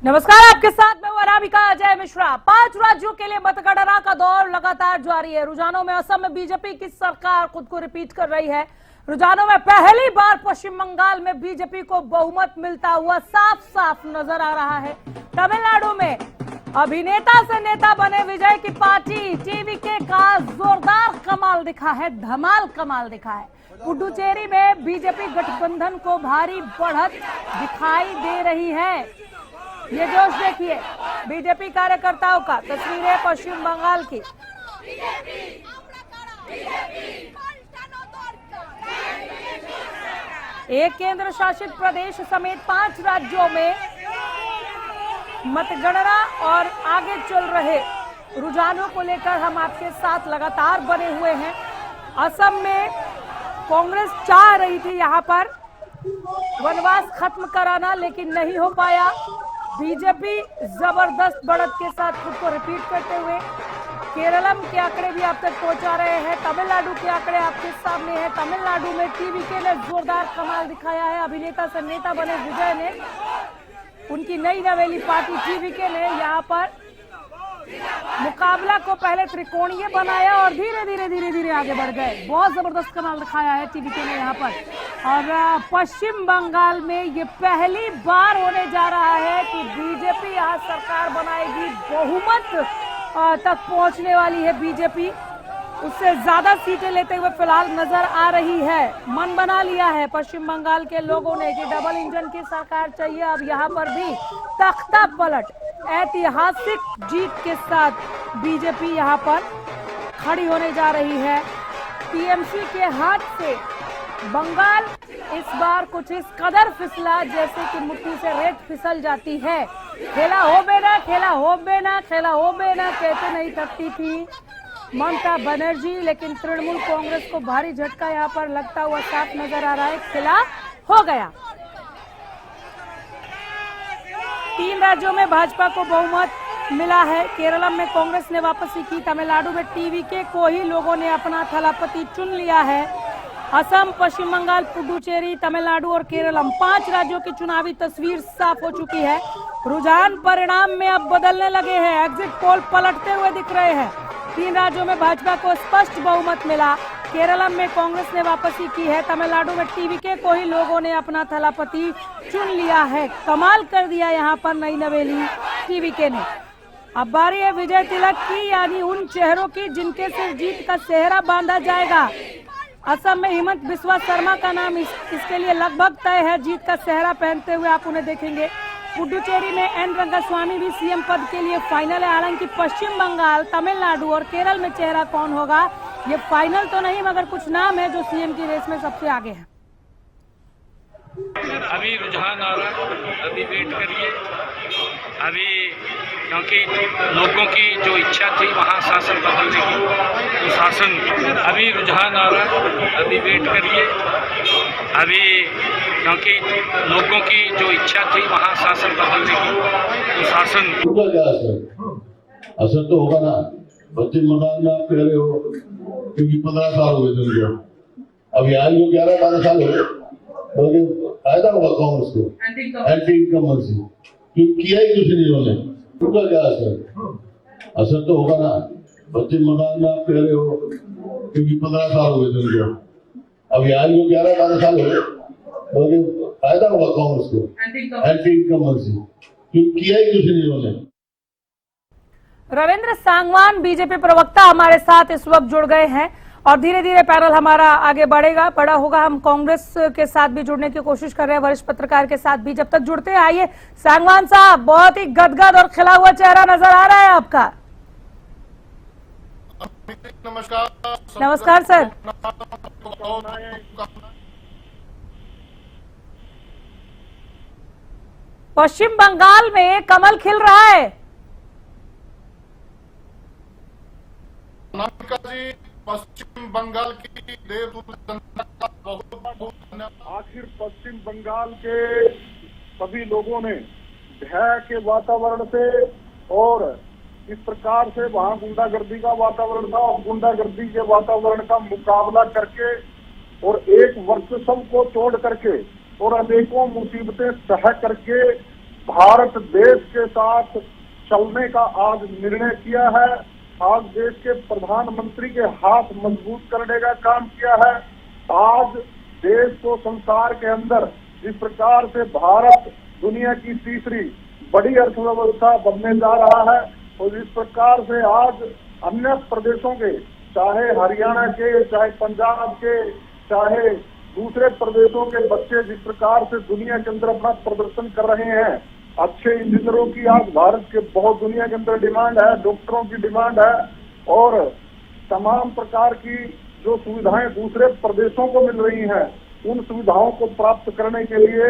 नमस्कार, आपके साथ मैं हूं अनामिका अजय मिश्रा। 5 राज्यों के लिए मतगणना का दौर लगातार जारी है। रुझानों में असम में बीजेपी की सरकार खुद को रिपीट कर रही है। रुझानों में पहली बार पश्चिम बंगाल में बीजेपी को बहुमत मिलता हुआ साफ साफ नजर आ रहा है। तमिलनाडु में अभिनेता से नेता बने विजय की पार्टी टीवीके का जोरदार कमाल दिखा है, धमाल कमाल दिखा है। पुडुचेरी में बीजेपी गठबंधन को भारी बढ़त दिखाई दे रही है। ये जोश देखिए बीजेपी कार्यकर्ताओं का। तस्वीरें पश्चिम बंगाल की। एक केंद्र शासित प्रदेश समेत 5 राज्यों में मतगणना और आगे चल रहे रुझानों को लेकर हम आपके साथ लगातार बने हुए हैं। असम में कांग्रेस चाह रही थी यहां पर वनवास खत्म कराना, लेकिन नहीं हो पाया। बीजेपी जबरदस्त बढ़त के साथ खुद को रिपीट करते हुए केरलम के आंकड़े भी आप तक पहुंचा रहे हैं। तमिलनाडु के आंकड़े आपके सामने हैं। तमिलनाडु में टीवीके ने जोरदार कमाल दिखाया है। अभिनेता से नेता बने विजय ने, उनकी नई नवेली पार्टी टीवीके ने यहाँ पर मुकाबला को पहले त्रिकोणीय बनाया और धीरे धीरे आगे बढ़ गए। बहुत जबरदस्त कमाल दिखाया है टीवीके ने यहाँ पर। और पश्चिम बंगाल में ये पहली बार होने जा रहा है कि बीजेपी यहाँ सरकार बनाएगी। बहुमत तक पहुंचने वाली है बीजेपी। उससे ज्यादा सीटें लेते हुए फिलहाल नजर आ रही है। मन बना लिया है पश्चिम बंगाल के लोगों ने कि डबल इंजन की सरकार चाहिए। अब यहाँ पर भी तख्ता पलट, ऐतिहासिक जीत के साथ बीजेपी यहाँ पर खड़ी होने जा रही है। टीएमसी के हाथ से बंगाल इस बार कुछ इस कदर फिसला जैसे कि मुट्ठी से रेत फिसल जाती है। खेला हो बेना, खेला हो बेना, खेला हो बेना कहते नहीं थकती थी ममता बनर्जी, लेकिन तृणमूल कांग्रेस को भारी झटका यहाँ पर लगता हुआ साफ नजर आ रहा है। खेला हो गया। 3 राज्यों में भाजपा को बहुमत मिला है। केरलम में कांग्रेस ने वापसी की। तमिलनाडु में टीवीके को ही लोगों ने अपना थलापति चुन लिया है। असम, पश्चिम बंगाल, पुडुचेरी, तमिलनाडु और केरलम 5 राज्यों की चुनावी तस्वीर साफ हो चुकी है। रुझान परिणाम में अब बदलने लगे हैं। एग्जिट पोल पलटते हुए दिख रहे हैं। 3 राज्यों में भाजपा को स्पष्ट बहुमत मिला। केरलम में कांग्रेस ने वापसी की है। तमिलनाडु में टीवीके को ही लोगों ने अपना थलापति चुन लिया है। कमाल कर दिया यहाँ पर नई नवेली टीवीके ने। अब बारी है विजय तिलक की, यानी उन चेहरों की जिनके सिर जीत का सेहरा बांधा जाएगा। असम में हिमंत बिस्वा शर्मा का नाम इसके लिए लगभग तय है। जीत का सेहरा पहनते हुए आप उन्हें देखेंगे। पुडुचेरी में एन रंगास्वामी भी सीएम पद के लिए फाइनल है। हालांकि पश्चिम बंगाल, तमिलनाडु और केरल में चेहरा कौन होगा ये फाइनल तो नहीं, मगर कुछ नाम है जो सीएम की रेस में सबसे आगे है। अभी रुझान आ रहा है, अभी वेट करिए। अभी क्योंकि लोगों की जो इच्छा थी वहाँ शासन बदलने की, तो शासन अभी रुझान आ रहा है, अभी वेट करिए। अभी क्योंकि लोगों की जो इच्छा थी वहाँ शासन बदलने की, तो शासन क्या असर तो होगा ना। पश्चिम बंगाल में आप कह रहे हो क्योंकि 15 साल हो गए थे उनको, अब यहाँ जो 11-12 साल हो गए, बल्कि फायदा होगा कांग्रेस को एंटी इनकम्बेंसी, क्योंकि किया ही कुछ नहीं उन्होंने। उनका क्या असर तो होगा ना। पश्चिम बंगाल में आप कह रहे हो क्योंकि 15 साल हो गए थे उनको, अब यहाँ जो 11-12 साल हो गए, बल्कि फायदा होगा कांग्रेस को एंटी इनकम्बेंसी, क्योंकि किया ही कुछ नहीं उन्होंने। रविंद्र सांगवान बीजेपी प्रवक्ता हमारे साथ इस वक्त जुड़ गए हैं और धीरे धीरे पैनल हमारा आगे बड़ा होगा। हम कांग्रेस के साथ भी जुड़ने की कोशिश कर रहे हैं, वरिष्ठ पत्रकार के साथ भी। जब तक जुड़ते हैं, आइए सांगवान साहब, बहुत ही गदगद और खिला हुआ चेहरा नजर आ रहा है आपका। नमस्कार सर। पश्चिम बंगाल में कमल खिल रहा है। जी, पश्चिम बंगाल की देवदूत जनता का बहुत बहुत धन्यवाद। आखिर पश्चिम बंगाल के सभी लोगों ने भय के वातावरण से और इस प्रकार से वहां गुंडागर्दी का वातावरण था और गुंडागर्दी के वातावरण का मुकाबला करके और एक वर्चस्व को तोड़ करके और अनेकों मुसीबतें सह करके भारत देश के साथ चलने का आज निर्णय किया है। आज देश के प्रधानमंत्री के हाथ मजबूत करने का काम किया है। आज देश को संसार के अंदर जिस प्रकार से भारत दुनिया की तीसरी बड़ी अर्थव्यवस्था बनने जा रहा है और जिस प्रकार से आज अन्य प्रदेशों के, चाहे हरियाणा के, चाहे पंजाब के, चाहे दूसरे प्रदेशों के बच्चे जिस प्रकार से दुनिया के अंदर अपना प्रदर्शन कर रहे हैं, अच्छे इंजीनियरों की आज भारत के बहुत दुनिया के अंदर डिमांड है, डॉक्टरों की डिमांड है और तमाम प्रकार की जो सुविधाएं दूसरे प्रदेशों को मिल रही हैं, उन सुविधाओं को प्राप्त करने के लिए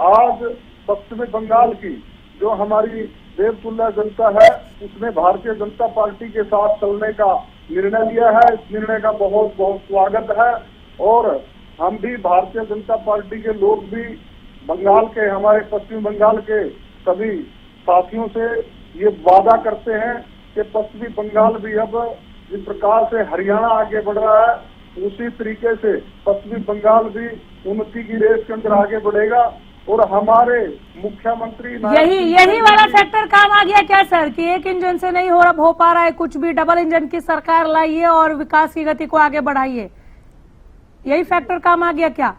आज पश्चिमी बंगाल की जो हमारी देवतुल्य जनता है उसने भारतीय जनता पार्टी के साथ चलने का निर्णय लिया है। इस निर्णय का बहुत बहुत स्वागत है और हम भी भारतीय जनता पार्टी के लोग भी बंगाल के, हमारे पश्चिम बंगाल के सभी साथियों से ये वादा करते हैं कि पश्चिमी बंगाल भी अब जिस प्रकार से हरियाणा आगे बढ़ रहा है उसी तरीके से पश्चिमी बंगाल भी उन्नति की रेस के अंदर आगे बढ़ेगा और हमारे मुख्यमंत्री यही वाला फैक्टर काम आ गया क्या सर कि एक इंजन से नहीं हो पा रहा है कुछ भी, डबल इंजन की सरकार लाइए और विकास की गति को आगे बढ़ाइए, यही फैक्टर काम आ गया क्या?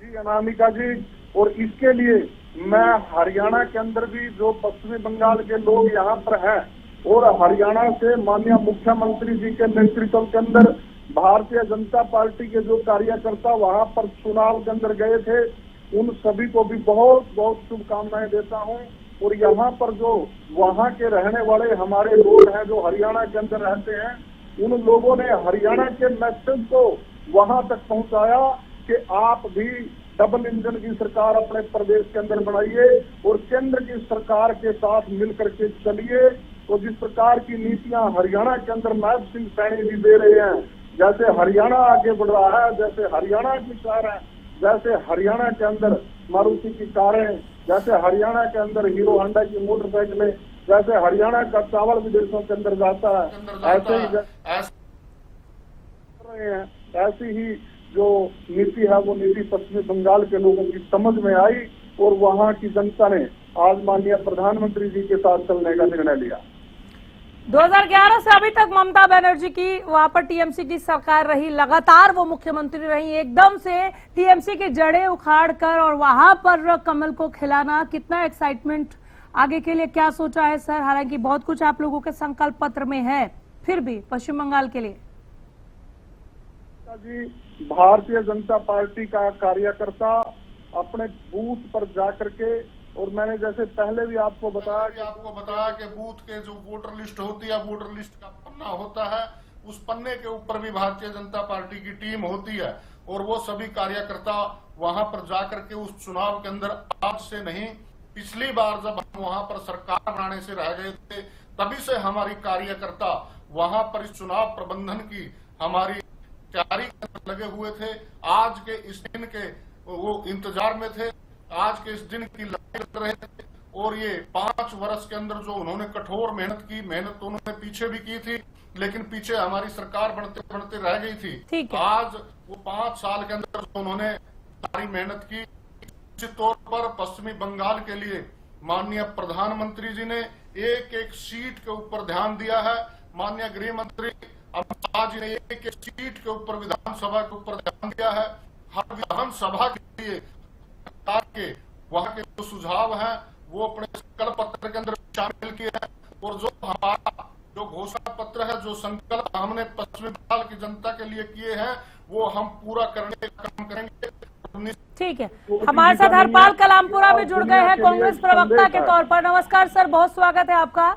जी अनामिका जी, और इसके लिए मैं हरियाणा के अंदर भी जो पश्चिमी बंगाल के लोग यहाँ पर हैं और हरियाणा से माननीय मुख्यमंत्री जी के नेतृत्व के अंदर भारतीय जनता पार्टी के जो कार्यकर्ता वहाँ पर चुनाव के अंदर गए थे, उन सभी को भी बहुत बहुत शुभकामनाएं देता हूं। और यहाँ पर जो वहाँ के रहने वाले हमारे लोग हैं जो हरियाणा के अंदर रहते हैं, उन लोगों ने हरियाणा के मैसेज को वहां तक पहुंचाया कि आप भी डबल इंजन की सरकार अपने प्रदेश के अंदर बनाइए और केंद्र की सरकार के साथ मिलकर के चलिए। तो जिस प्रकार की नीतियां हरियाणा के अंदर महब सिंह सैनी जी दे रहे हैं, जैसे हरियाणा आगे बढ़ रहा है, जैसे हरियाणा की कार है, जैसे हरियाणा के अंदर मारुति की कारें, जैसे हरियाणा के अंदर हीरो होंडा की मोटरसाइकिलें, जैसे हरियाणा का चावल विदेशों के अंदर जाता है, ऐसे ही रहे हैं, ऐसी ही जो नीति है वो नीति पश्चिमी बंगाल के लोगों की समझ में आई और वहाँ की जनता ने आज माननीय प्रधानमंत्री जी के साथ चलने का निर्णय लिया। 2011 से अभी तक ममता बनर्जी की वहां पर टीएमसी की सरकार रही, लगातार वो मुख्यमंत्री रही, एकदम से टीएमसी की जड़ें उखाड़ कर और वहां पर कमल को खिलाना, कितना एक्साइटमेंट, आगे के लिए क्या सोचा है सर? हालांकि बहुत कुछ आप लोगों के संकल्प पत्र में है, फिर भी पश्चिम बंगाल के लिए जी भारतीय जनता पार्टी का कार्यकर्ता अपने बूथ पर जाकर के, और मैंने जैसे पहले भी आपको बताया कि बूथ के जो वोटर लिस्ट होती है, वोटर लिस्ट का पन्ना होता है, उस पन्ने के ऊपर भी भारतीय जनता पार्टी की टीम होती है और वो सभी कार्यकर्ता वहां पर जाकर के उस चुनाव के अंदर आज से नहीं, पिछली बार जब हम वहां पर सरकार बनाने से रह गए थे तभी से हमारी कार्यकर्ता वहां पर इस चुनाव प्रबंधन की हमारी तैयारी लगे हुए थे। आज के इस दिन के वो इंतजार में थे, आज के इस दिन की लड़ाई कर रहे थे और ये 5 वर्ष के अंदर जो उन्होंने कठोर मेहनत की, मेहनत तो उन्होंने पीछे भी की थी लेकिन पीछे हमारी सरकार बढ़ते बढ़ते रह गई थी। आज वो 5 साल के अंदर जो उन्होंने सारी मेहनत की, निश्चित तौर पर पश्चिमी बंगाल के लिए माननीय प्रधानमंत्री जी ने एक एक सीट के ऊपर ध्यान दिया है। माननीय गृह मंत्री अमित शाह जी ने एक एक सीट के ऊपर विधानसभा के ऊपर ध्यान दिया है। हर विधानसभा के लिए के वहाँ के जो सुझाव हैं वो अपने संकल्प पत्र के अंदर शामिल किए हैं और जो हमारा जो घोषणा पत्र है, जो संकल्प हमने पश्चिमी बंगाल की जनता के लिए किए हैं, वो हम पूरा करने का काम करेंगे। ठीक है, हमारे साथ हरपाल कलामपुरा में जुड़ गए हैं कांग्रेस प्रवक्ता के तौर पर। नमस्कार सर, बहुत स्वागत है आपका।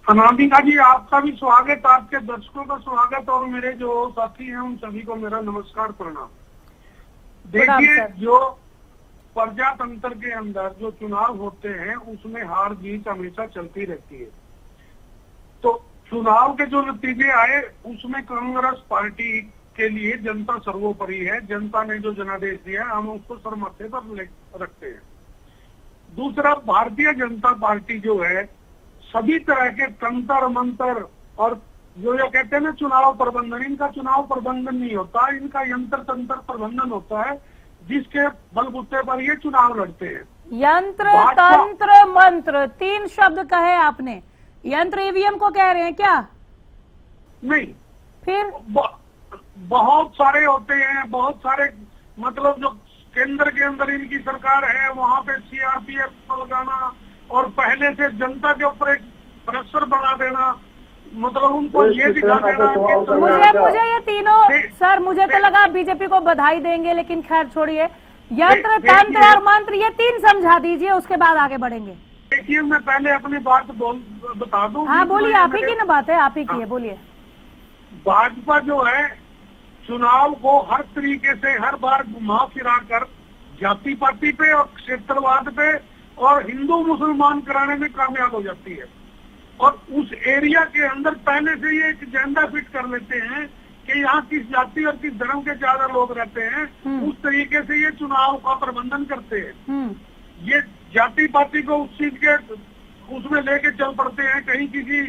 अनामिका जी, आपका भी स्वागत, आपके दर्शकों का स्वागत और मेरे जो साथी हैं उन सभी को मेरा नमस्कार प्रणाम। देखिए, जो प्रजातंत्र के अंदर जो चुनाव होते हैं उसमें हार जीत हमेशा चलती रहती है। तो चुनाव के जो नतीजे आए उसमें कांग्रेस पार्टी के लिए जनता सर्वोपरि है। जनता ने जो जनादेश दिया हम उसको सर माथे पर रखते हैं। दूसरा, भारतीय जनता पार्टी जो है सभी तरह के तंत्र मंत्र और जो कहते हैं ना चुनाव प्रबंधन, इनका चुनाव प्रबंधन नहीं होता, इनका यंत्र तंत्र प्रबंधन होता है जिसके बलबूते पर ये चुनाव लड़ते हैं। यंत्र, भाजपा- तंत्र, मंत्र, 3 शब्द कहे आपने। यंत्र ईवीएम को कह रहे हैं क्या? नहीं, फिर बहुत सारे होते हैं, बहुत सारे, मतलब जो केंद्र के अंदर इनकी सरकार है वहाँ पे सीआरपीएफ लगाना और पहले से जनता के ऊपर एक प्रेशर बना देना, मतलब उनको ये दिखा देना कि मुझे ये तीनों सर, मुझे तो लगा बीजेपी को बधाई देंगे, लेकिन खैर छोड़िए। यंत्र, तंत्र और मंत्र, ये 3 समझा दीजिए, उसके बाद आगे बढ़ेंगे। देखिए, मैं पहले अपनी बात बता दूं। हाँ बोलिए, आप ही की ना बात है, आप ही की है, बोलिए। भाजपा जो है चुनाव को हर तरीके से हर बार घुमा फिरा कर जाति पाति पे और क्षेत्रवाद पे और हिंदू मुसलमान कराने में कामयाब हो जाती है। और उस एरिया के अंदर पहले से ये एक एजेंडा फिट कर लेते हैं कि यहाँ किस जाति और किस धर्म के ज्यादा लोग रहते हैं, उस तरीके से ये चुनाव का प्रबंधन करते हैं। ये जाति पाति को उस चीज के उसमें लेके चल पड़ते हैं, कहीं किसी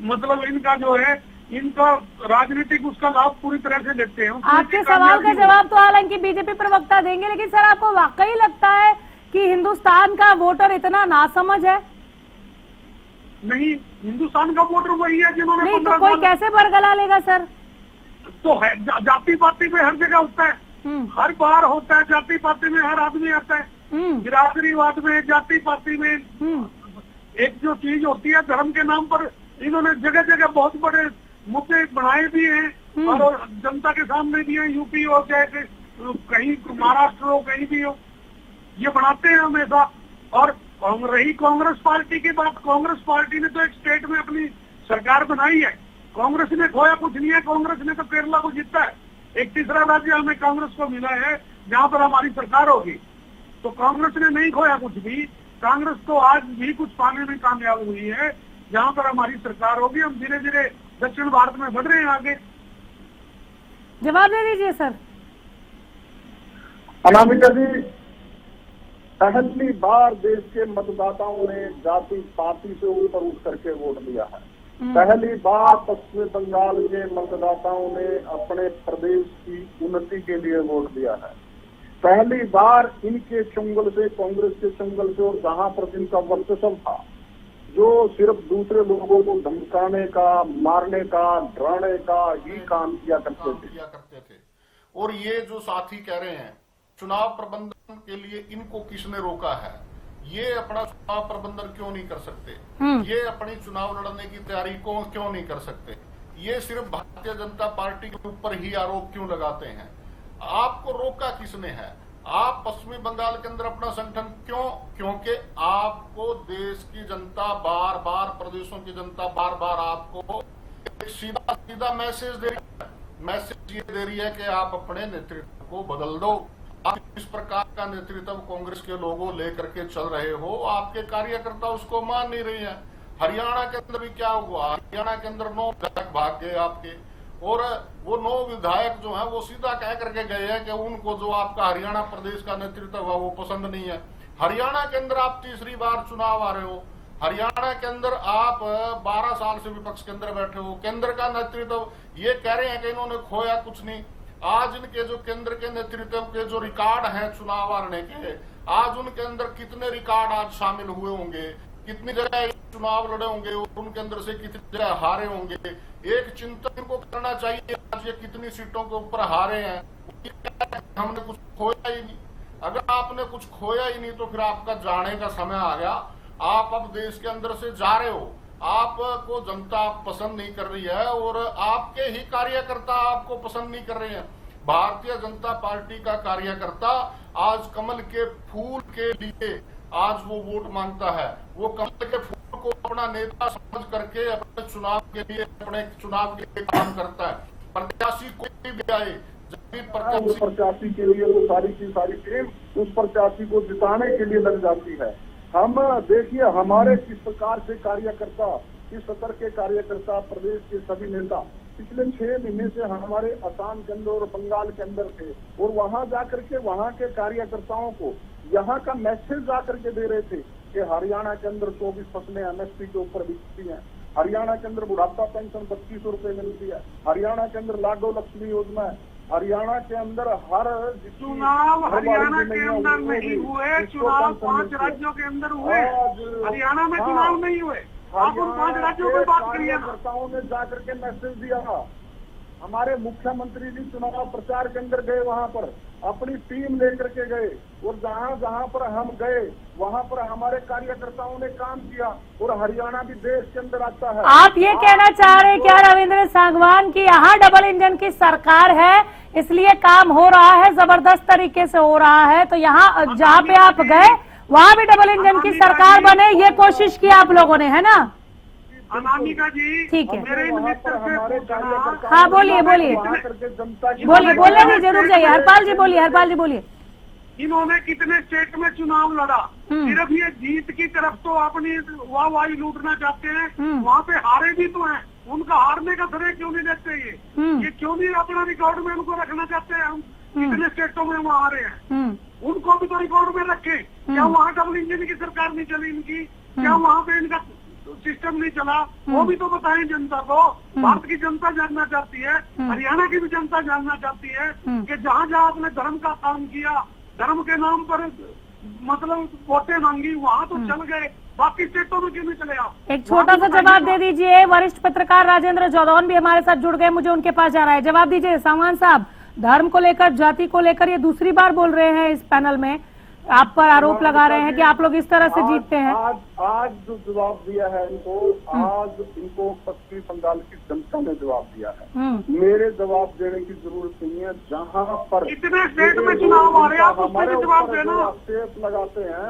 मतलब इनका जो है इनका राजनीतिक उसका लाभ पूरी तरह से लेते हैं। आपके सवाल का जवाब तो हालांकि बीजेपी प्रवक्ता देंगे, लेकिन सर आपको वाकई लगता है कि हिंदुस्तान का वोटर इतना नासमझ है? नहीं, हिंदुस्तान का वोटर वही है जिन्होंने नहीं तो कोई कैसे बरगला लेगा सर? तो है जाति पाति में हर जगह होता है, हर बार होता है, जाति पाति में हर आदमी आता है, बिरादरीवाद में, जाति पाति में एक जो चीज होती है धर्म के नाम पर इन्होंने जगह जगह बहुत बड़े मुद्दे बनाए भी हैं और जनता के सामने भी है। यूपी हो चाहे कहीं महाराष्ट्र हो, कहीं भी हो, ये बनाते हैं हमेशा। और रही कांग्रेस पार्टी की बात, कांग्रेस पार्टी ने तो एक स्टेट में अपनी सरकार बनाई है, कांग्रेस ने खोया कुछ नहीं है। कांग्रेस ने तो केरला को जीता है, एक तीसरा राज्य हमें कांग्रेस को मिला है जहाँ पर हमारी सरकार होगी। तो कांग्रेस ने नहीं खोया कुछ भी, कांग्रेस तो आज भी कुछ पाने में कामयाब हुई है। जहाँ पर हमारी सरकार होगी हम धीरे धीरे दक्षिण भारत में बढ़ रहे हैं आगे। जवाब दे दीजिए सर। अनामिका जी, पहली बार देश के मतदाताओं ने जाति पाति से ऊपर उठ करके वोट दिया है। पहली बार पश्चिम बंगाल के मतदाताओं ने अपने प्रदेश की उन्नति के लिए वोट दिया है। पहली बार इनके चुंगल से, कांग्रेस के चुंगल से, और जहां पर जिनका वर्चस्व था, जो सिर्फ दूसरे लोगों को धमकाने का, मारने का, डराने का ही काम किया करते थे। और ये जो साथी कह रहे हैं चुनाव प्रबंधन के लिए इनको किसने रोका है, ये अपना चुनाव प्रबंधन क्यों नहीं कर सकते, ये अपनी चुनाव लड़ने की तैयारी को क्यों नहीं कर सकते, ये सिर्फ भारतीय जनता पार्टी के ऊपर ही आरोप क्यों लगाते हैं? आपको रोका किसने है? आप पश्चिमी बंगाल के अंदर अपना संगठन क्योंकि आपको देश की जनता बार बार, प्रदेशों की जनता बार बार आपको एक सीधा सीधा मैसेज दे रही है। मैसेज ये दे रही है कि आप अपने नेतृत्व को बदल दो। आप इस प्रकार का नेतृत्व कांग्रेस के लोगों लेकर के चल रहे हो, आपके कार्यकर्ता उसको मान नहीं रहे हैं। हरियाणा के अंदर भी क्या हुआ, हरियाणा के अंदर 9 विधायक भाग गए आपके, और वो 9 विधायक जो हैं वो सीधा कह करके गए हैं कि उनको जो आपका हरियाणा प्रदेश का नेतृत्व हुआ वो पसंद नहीं है। हरियाणा के अंदर आप तीसरी बार चुनाव आ रहे हो, हरियाणा के अंदर आप 12 साल से विपक्ष के अंदर बैठे हो, केंद्र का नेतृत्व ये कह रहे हैं कि इन्होंने खोया कुछ नहीं। आज इनके जो केंद्र के नेतृत्व के जो रिकॉर्ड हैं चुनाव हारने के, आज उनके अंदर कितने रिकॉर्ड आज शामिल हुए होंगे, कितनी जगह चुनाव लड़े होंगे और उनके अंदर से कितनी जगह हारे होंगे। एक चिंतन को करना चाहिए, आज ये कितनी सीटों के ऊपर हारे हैं, हमने कुछ खोया ही नहीं। अगर आपने कुछ खोया ही नहीं तो फिर आपका जाने का समय आ गया। आप अब देश के अंदर से जा रहे हो, आपको जनता पसंद नहीं कर रही है और आपके ही कार्यकर्ता आपको पसंद नहीं कर रहे हैं। भारतीय जनता पार्टी का कार्यकर्ता आज कमल के फूल के लिए आज वो वोट मांगता है, वो कमल के फूल को अपना नेता समझ करके अपने चुनाव के लिए, अपने चुनाव के लिए काम करता है। प्रत्याशी कोई भी आए, जब भी प्रत्याशी के लिए वो सारी की सारी टीम उस प्रत्याशी को जिताने के लिए लग जाती है। हम देखिए हमारे किस प्रकार से कार्यकर्ता, किस स्तर के कार्यकर्ता, प्रदेश के सभी नेता पिछले 6 महीने से हमारे असम के अंदर और बंगाल के अंदर थे और वहां जाकर के वहां के कार्यकर्ताओं को यहाँ का मैसेज जाकर के दे रहे थे कि हरियाणा के अंदर 24 फसलें एमएसपी के ऊपर बिकती हैं, हरियाणा के अंदर बुढ़ापा पेंशन 2500 रुपए मिलती है, हरियाणा के अंदर लाडो लक्ष्मी योजना है, हरियाणा के अंदर हर चुनाव हरियाणा के अंदर नहीं हुए, चुनाव 5 राज्यों के अंदर हुए, हरियाणा में चुनाव नहीं हुए। आप उन 5 राज्यों की बात करिए ना। कार्यकर्ताओं ने जाकर के मैसेज दिया, हमारे मुख्यमंत्री जी चुनाव प्रचार के अंदर गए, वहां पर अपनी टीम लेकर के गए, और जहां जहां पर हम गए वहां पर हमारे कार्यकर्ताओं ने काम किया, और हरियाणा भी देश के अंदर आता है। आप ये कहना चाह रहे हैं क्या रविंद्र सांगवान की यहाँ डबल इंजन की सरकार है इसलिए काम हो रहा है, जबरदस्त तरीके से हो रहा है, तो यहाँ जहाँ पे आप गए वहाँ भी डबल इंजन की सरकार बने, ये कोशिश की आप लोगों ने, है ना? अनामिका जी, ठीक है। मेरे मिनिस्टर से पूछना। हाँ बोलिए बोलिए बोलने दीजिए, रुक जाइए। हरपाल जी बोलिए, हरपाल जी बोलिए। इन्होंने कितने स्टेट में चुनाव लड़ा, सिर्फ ये जीत की तरफ तो अपनी वाहवाही लूटना चाहते हैं, वहाँ पे हारे भी तो हैं, उनका हारने का श्रेय क्यों नहीं देते? ये क्यों नहीं अपना रिकॉर्ड में उनको रखना चाहते हैं? हम कितने स्टेटों में वहाँ हारे हैं, उनको भी तो रिकॉर्ड में रखे। क्या वहाँ डबल इंजन की सरकार नहीं चली इनकी? क्या वहाँ पे इनका सिस्टम नहीं चला? वो भी तो बताएं जनता को। भारत की जनता जानना चाहती है, हरियाणा की भी जनता जानना चाहती है कि जहाँ जहाँ आपने धर्म का काम किया, धर्म के नाम पर मतलब वोटें मांगी, वहाँ तो चल गए, बाकी स्टेटों में क्यों नहीं चले आप? एक छोटा सा जवाब दे दीजिए। वरिष्ठ पत्रकार राजेंद्र जौदौन भी हमारे साथ जुड़ गए, मुझे उनके पास जाना है। जवाब दीजिए सांगवान साहब, धर्म को लेकर, जाति को लेकर ये दूसरी बार बोल रहे हैं इस पैनल में, आप पर आरोप लगा रहे हैं कि आप लोग इस तरह से जीतते हैं। आज जो जवाब दिया है इनको, आज इनको पश्चिम बंगाल की जनता ने जवाब दिया है। मेरे जवाब देने की जरूरत नहीं है। जहाँ पर इतने स्टेट में चुनाव आ रहे हैं, आप उसमें जवाब देना। आक्षेप लगाते हैं,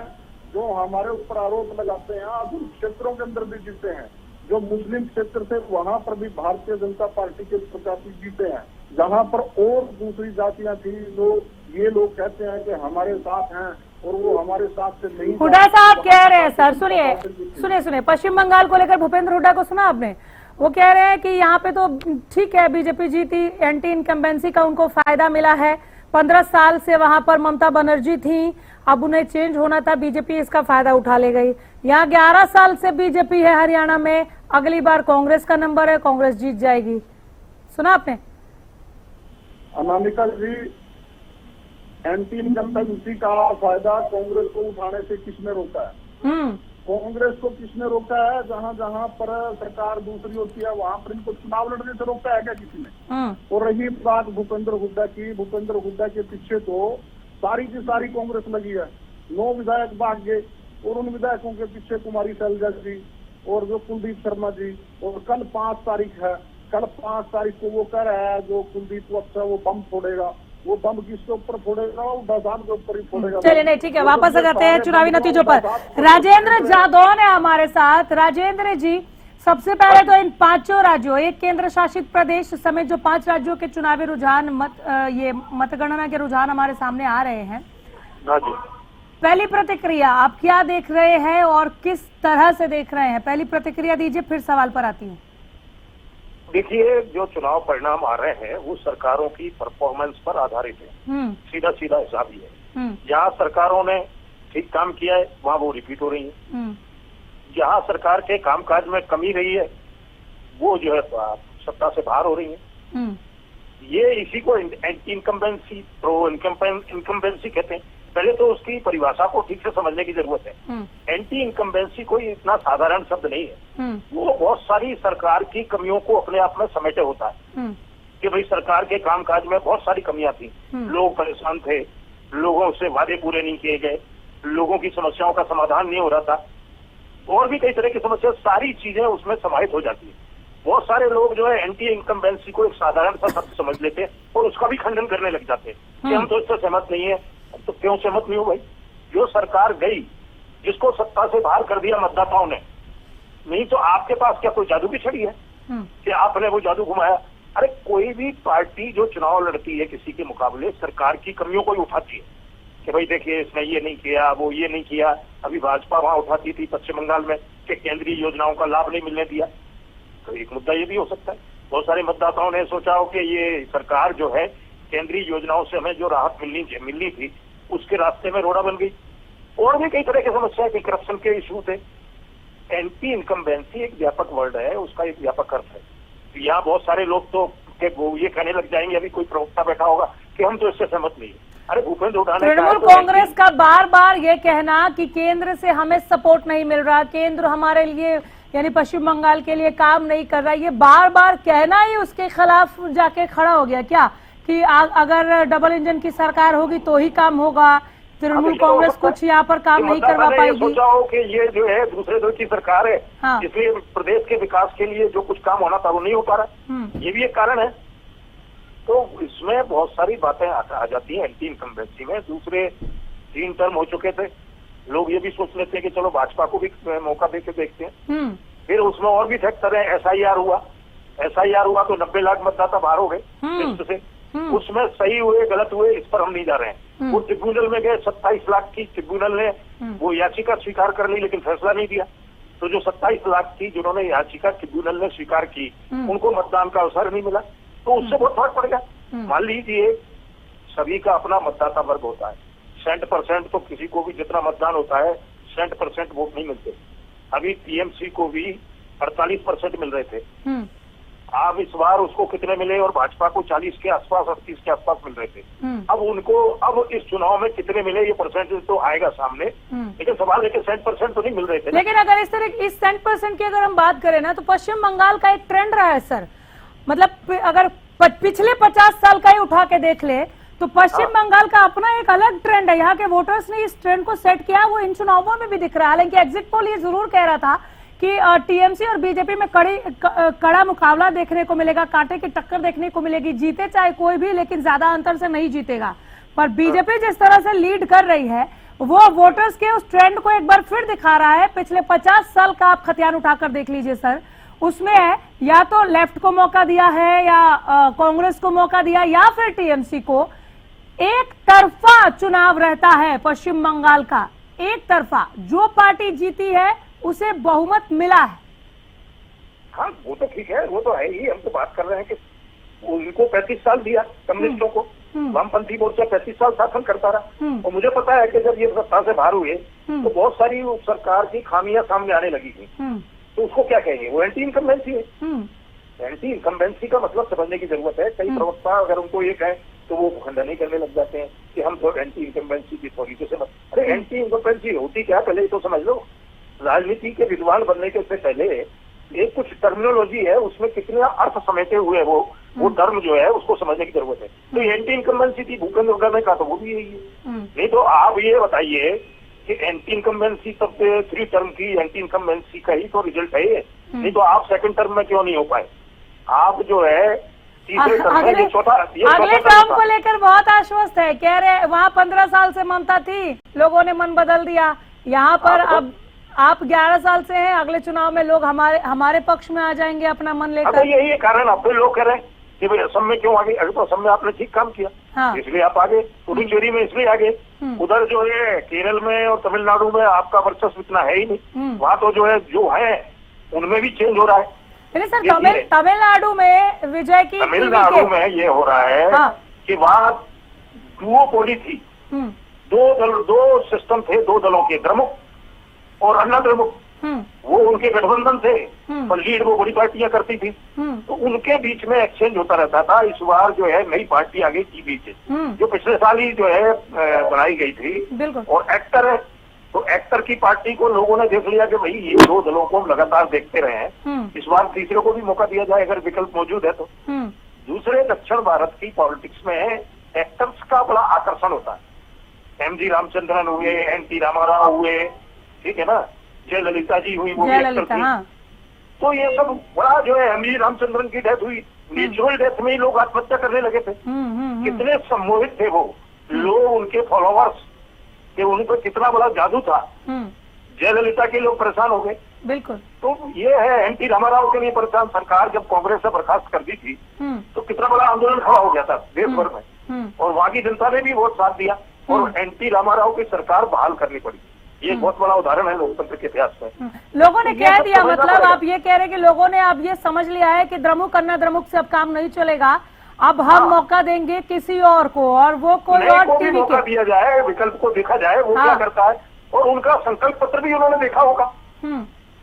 जो हमारे ऊपर आरोप लगाते हैं, आप उन क्षेत्रों के अंदर भी जीते हैं। जो मुस्लिम क्षेत्र थे वहाँ पर भी भारतीय जनता पार्टी के प्रत्याशी जीते हैं। जहाँ पर और दूसरी जातियां थी, ये लोग कहते हैं कि हमारे साथ हैं और वो हमारे साथ से नहीं। हुड्डा साहब कह रहे हैं, सर सुनिए, पश्चिम बंगाल को लेकर भूपेंद्र हुड्डा को सुना आपने? वो कह रहे हैं कि यहाँ पे तो ठीक है बीजेपी जीती, एंटी इनकम्बेंसी का उनको फायदा मिला है, 15 साल से वहां पर ममता बनर्जी थी, अब उन्हें चेंज होना था, बीजेपी इसका फायदा उठा ले गई। यहाँ 11 साल से बीजेपी है हरियाणा में, अगली बार कांग्रेस का नंबर है, कांग्रेस जीत जाएगी। सुना आपने? अनामिका जी, एंटी इनकम्बेंसी का फायदा कांग्रेस को उठाने से किसने रोका है? कांग्रेस को किसने रोका है? जहाँ जहाँ पर सरकार दूसरी होती है वहाँ पर इनको चुनाव लड़ने से रोका है क्या किसी ने? और रही बात भूपेंद्र हुड्डा की, भूपेंद्र हुड्डा के पीछे तो सारी की सारी कांग्रेस लगी है। 9 विधायक भाग गए, और उन विधायकों के पीछे कुमारी शैलजा जी और जो कुलदीप शर्मा जी, और कल 5 तारीख है, कल 5 तारीख को वो कह रहा है जो कुलदीप वक्त है वो बम फोड़ेगा। वो बम किसके ऊपर फोड़ेगा? हुड्डा साहब के ऊपर ही फोड़ेगा। चलिए नहीं, ठीक है, वापस आ जाते हैं चुनावी नतीजों पर। राजेंद्र जौदौन है हमारे साथ। राजेंद्र जी, सबसे पहले तो इन 5 राज्यों, एक केंद्र शासित प्रदेश समेत जो 5 राज्यों के चुनावी रुझान, ये मतगणना के रुझान हमारे सामने आ रहे हैं, पहली प्रतिक्रिया आप क्या देख रहे हैं और किस तरह से देख रहे हैं? पहली प्रतिक्रिया दीजिए, फिर सवाल पर आती हूँ। देखिए, जो चुनाव परिणाम आ रहे हैं वो सरकारों की परफॉर्मेंस पर आधारित है। सीधा सीधा हिसाब ही है। जहाँ सरकारों ने ठीक काम किया है वहाँ वो रिपीट हो रही है। जहाँ सरकार के कामकाज में कमी रही है वो जो है सत्ता से बाहर हो रही है। ये इसी को एंटी इनकम्बेंसी, प्रो इनकम्बेंसी कहते हैं। पहले तो उसकी परिभाषा को ठीक से समझने की जरूरत है। एंटी इनकम्बेंसी कोई इतना साधारण शब्द नहीं है। वो बहुत सारी सरकार की कमियों को अपने आप में समेटे होता है कि भाई सरकार के कामकाज में बहुत सारी कमियां थी, लोग परेशान थे, लोगों से वादे पूरे नहीं किए गए, लोगों की समस्याओं का समाधान नहीं हो रहा था, और भी कई तरह की समस्या, सारी चीजें उसमें समाहित हो जाती है। बहुत सारे लोग जो है एंटी इनकम्बेंसी को एक साधारण सा शब्द समझ लेते हैं और उसका भी खंडन करने लग जाते हैं कि हम तो इससे सहमत नहीं है। तो क्यों सहमत नहीं हो भाई? जो सरकार गई, जिसको सत्ता से बाहर कर दिया मतदाताओं ने, नहीं तो आपके पास क्या कोई जादू की छड़ी है कि आपने वो जादू घुमाया? अरे कोई भी पार्टी जो चुनाव लड़ती है किसी के मुकाबले, सरकार की कमियों को ही उठाती है कि भाई देखिए इसने ये नहीं किया, वो ये नहीं किया। अभी भाजपा वहां उठाती थी पश्चिम बंगाल में कि केंद्रीय योजनाओं का लाभ नहीं मिलने दिया। तो एक मुद्दा ये भी हो सकता है, बहुत सारे मतदाताओं ने सोचा हो कि ये सरकार जो है केंद्रीय योजनाओं से हमें जो राहत मिलनी थी उसके रास्ते में रोड़ा बन गई। और भी कई तरह की समस्या थी, करप्शन के इशू थे। एंटी इनकम्बेंसी एक व्यापक वर्ड है, उसका एक व्यापक अर्थ है। यहाँ बहुत सारे लोग तो कि वो ये कहने लग जाएंगे, अभी कोई प्रवक्ता बैठा होगा कि हम तो इससे सहमत नहीं है। अरे भूपेंद्र हुड्डा ने तृणमूल कांग्रेस का बार बार ये कहना कि केंद्र से हमें सपोर्ट नहीं मिल रहा, केंद्र हमारे लिए यानी पश्चिम बंगाल के लिए काम नहीं कर रहा, ये बार बार कहना ही उसके खिलाफ जाके खड़ा हो गया क्या कि अगर डबल इंजन की सरकार होगी तो ही काम होगा, तृणमूल कांग्रेस कुछ यहाँ पर काम नहीं करवा पाएगी। सोचा हो कि ये जो है दूसरे दल की सरकार है, हाँ। इसलिए प्रदेश के विकास के लिए जो कुछ काम होना था वो नहीं हो पा रहा, ये भी एक कारण है। तो इसमें बहुत सारी बातें आ जाती हैं एंटी इनकम्बेंसी में। दूसरे 3 टर्म हो चुके थे, लोग ये भी सोच लेते हैं कि चलो भाजपा को भी मौका देके देखते हैं। फिर उसमें और भी फैक्टर है, एसआईआर हुआ तो 90 लाख मतदाता बाहर हो गए लिस्ट से, उसमें सही हुए गलत हुए इस पर हम नहीं जा रहे हैं। वो ट्रिब्यूनल में गए, 27 लाख की ट्रिब्यूनल ने वो याचिका स्वीकार कर ली लेकिन फैसला नहीं दिया। तो जो 27 लाख की जिन्होंने याचिका ट्रिब्यूनल ने स्वीकार की उनको मतदान का अवसर नहीं मिला, तो उससे बहुत फर्क पड़ गया। मान लीजिए सभी का अपना मतदाता वर्ग होता है, 60% तो किसी को भी जितना मतदान होता है 60% वोट नहीं मिलते। अभी टीएमसी को भी 48% मिल रहे थे, अब इस बार उसको कितने मिले और भाजपा को 40 के आसपास 38 के आसपास मिल रहे थे। अब इस चुनाव में कितने मिले ये परसेंटेज तो आएगा सामने, लेकिन सवाल है कि 60% तो नहीं मिल रहे थे। लेकिन अगर इस तरह इस 60% की अगर हम बात करें ना तो पश्चिम बंगाल का एक ट्रेंड रहा है सर, मतलब अगर पिछले 50 साल का ही उठा के देख ले तो पश्चिम बंगाल का अपना एक अलग ट्रेंड है। यहाँ के वोटर्स ने इस ट्रेंड को सेट किया, वो इन चुनावों में भी दिख रहा है। हालांकि एग्जिट पोल ये जरूर कह रहा था कि टीएमसी और बीजेपी में कड़ा मुकाबला देखने को मिलेगा, कांटे की टक्कर देखने को मिलेगी, जीते चाहे कोई भी लेकिन ज्यादा अंतर से नहीं जीतेगा। पर बीजेपी जिस तरह से लीड कर रही है वो वोटर्स के उस ट्रेंड को एक बार फिर दिखा रहा है। पिछले 50 साल का आप खतियान उठाकर देख लीजिए सर, उसमें या तो लेफ्ट को मौका दिया है या कांग्रेस को मौका दिया या फिर टीएमसी को। एक तरफा चुनाव रहता है पश्चिम बंगाल का, एक तरफा, जो पार्टी जीती है उसे बहुमत मिला है। हाँ वो तो ठीक है, वो तो है ही। हम तो बात कर रहे हैं कि उनको 35 साल दिया कम्युनिस्टों को, वामपंथी मोर्चा 35 साल शासन करता रहा। और मुझे पता है कि जब ये सत्ता से बाहर हुए तो बहुत सारी सरकार की खामियां सामने आने लगी थी, तो उसको क्या कहेंगे, वो एंटी इनकम्बेंसी है। एंटी इनकम्बेंसी का मतलब समझने की जरूरत है। कई प्रवक्ता अगर उनको ये कहें तो वो खंडन नहीं करने लग जाते हैं कि हम तो एंटी इनकम्बेंसी की पॉलिसी से मत। अरे एंटी इनकम्बेंसी होती क्या, पहले ये तो समझ लो। राजनीति के विद्वान बनने के पहले एक कुछ टर्मिनोलॉजी है, उसमें कितने अर्थ समेटे हुए वो टर्म जो है उसको समझने की जरूरत है। तो एंटी इनकम्बेंसी थी भूपेंद्र हुड्डा ने कहा तो वो भी यही है। नहीं तो आप ये बताइए कि एंटी इनकम्बेंसी तब 3 टर्म की एंटी इनकम्बेंसी का ही तो रिजल्ट है ये। नहीं तो आप सेकंड टर्म में क्यों नहीं हो पाए? आप जो है तीसरे टर्म में अगले टर्म को लेकर बहुत आश्वस्त है, कह रहे वहाँ 15 साल से ममता थी, लोगों ने मन बदल दिया। यहाँ पर अब आप 11 साल से हैं, अगले चुनाव में लोग हमारे पक्ष में आ जाएंगे अपना मन लेकर। यही कारण अब लोग कह रहे हैं कि भाई असम में क्यों आगे? अगर तो असम में आपने ठीक काम किया, हाँ। इसलिए आप आगे, पुडुचेरी में इसलिए आगे, उधर जो है केरल में और तमिलनाडु में आपका वर्चस्व इतना है ही नहीं। वहाँ तो जो है उनमें भी चेंज हो रहा है। सर तमिलनाडु में विजय की तमिलनाडु में ये हो रहा है कि वहाँ डुओपोली थी, 2 सिस्टम थे, 2 दलों के, द्रमुक और अन्ना द्रमुक, वो उनके गठबंधन थे पर लीड वो बड़ी पार्टियां करती थी, तो उनके बीच में एक्सचेंज होता रहता था। इस बार जो है नई पार्टी आ गई टीबीके, जो पिछले साल ही जो है बनाई गई थी, और एक्टर है, तो एक्टर की पार्टी को लोगों ने देख लिया कि भाई ये 2 दलों को हम लगातार देखते रहे हैं, इस बार तीसरे को भी मौका दिया जाए अगर विकल्प मौजूद है तो। दूसरे दक्षिण भारत की पॉलिटिक्स में एक्टर्स का बड़ा आकर्षण होता है। एमजी रामचंद्रन हुए, एनटी रामाराव हुए, ठीक है ना, जयललिता जी हुई, वो भी एक्टर थी। तो ये सब बड़ा जो है, एमजी रामचंद्रन की डेथ हुई, नेचुरल डेथ में ही लोग आत्महत्या करने लगे थे। कितने सम्मोहित थे वो लोग, उनके फॉलोअर्स, कि उन पर कितना बड़ा जादू था। जयललिता के लोग परेशान हो गए। बिल्कुल। तो ये है एनटी रामाराव के लिए परेशान। सरकार जब कांग्रेस से बर्खास्त कर दी थी तो कितना बड़ा आंदोलन खड़ा हो गया था देश भर में, और वहां की जनता ने भी बहुत साथ दिया और एनटी रामाराव की सरकार बहाल करनी पड़ी। ये बहुत बड़ा उदाहरण है लोकतंत्र के इतिहास में। लोगों ने कह दिया, मतलब आप ये कह रहे हैं कि लोगों ने अब ये समझ लिया है कि द्रमुक अन्ना द्रमुक से अब काम नहीं चलेगा, अब हम मौका देंगे किसी और को, और वो कोई और टीवी मौका दिया जाए, विकल्प को देखा जाए वो क्या करता है, और उनका संकल्प पत्र भी उन्होंने देखा होगा।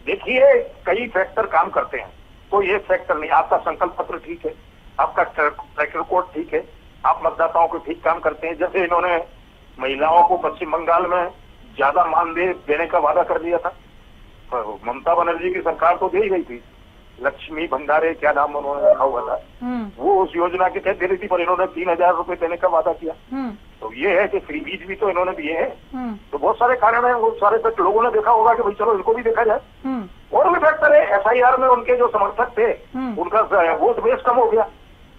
देखिए कई फैक्टर काम करते हैं, कोई एक फैक्टर नहीं। आपका संकल्प पत्र ठीक है, आपका ट्रैक रिकॉर्ड ठीक है, आप मतदाताओं को ठीक काम करते हैं। जैसे इन्होंने महिलाओं को पश्चिम बंगाल में ज्यादा मानदेय देने का वादा कर दिया था, तो ममता बनर्जी की सरकार तो दे ही गई थी, लक्ष्मी भंडारे क्या नाम उन्होंने रखा हुआ था, वो उस योजना के तहत दे रही थी, पर इन्होंने 3,000 रुपए देने का वादा किया। तो ये है कि फ्री बीज भी तो इन्होंने दिए हैं। तो बहुत सारे कारण है, वो सारे फैक्टर लोगों ने देखा होगा कि भाई चलो इनको भी देखा जाए। और भी फैक्टर है, FIR में उनके जो समर्थक थे उनका वोट बेस कम हो गया।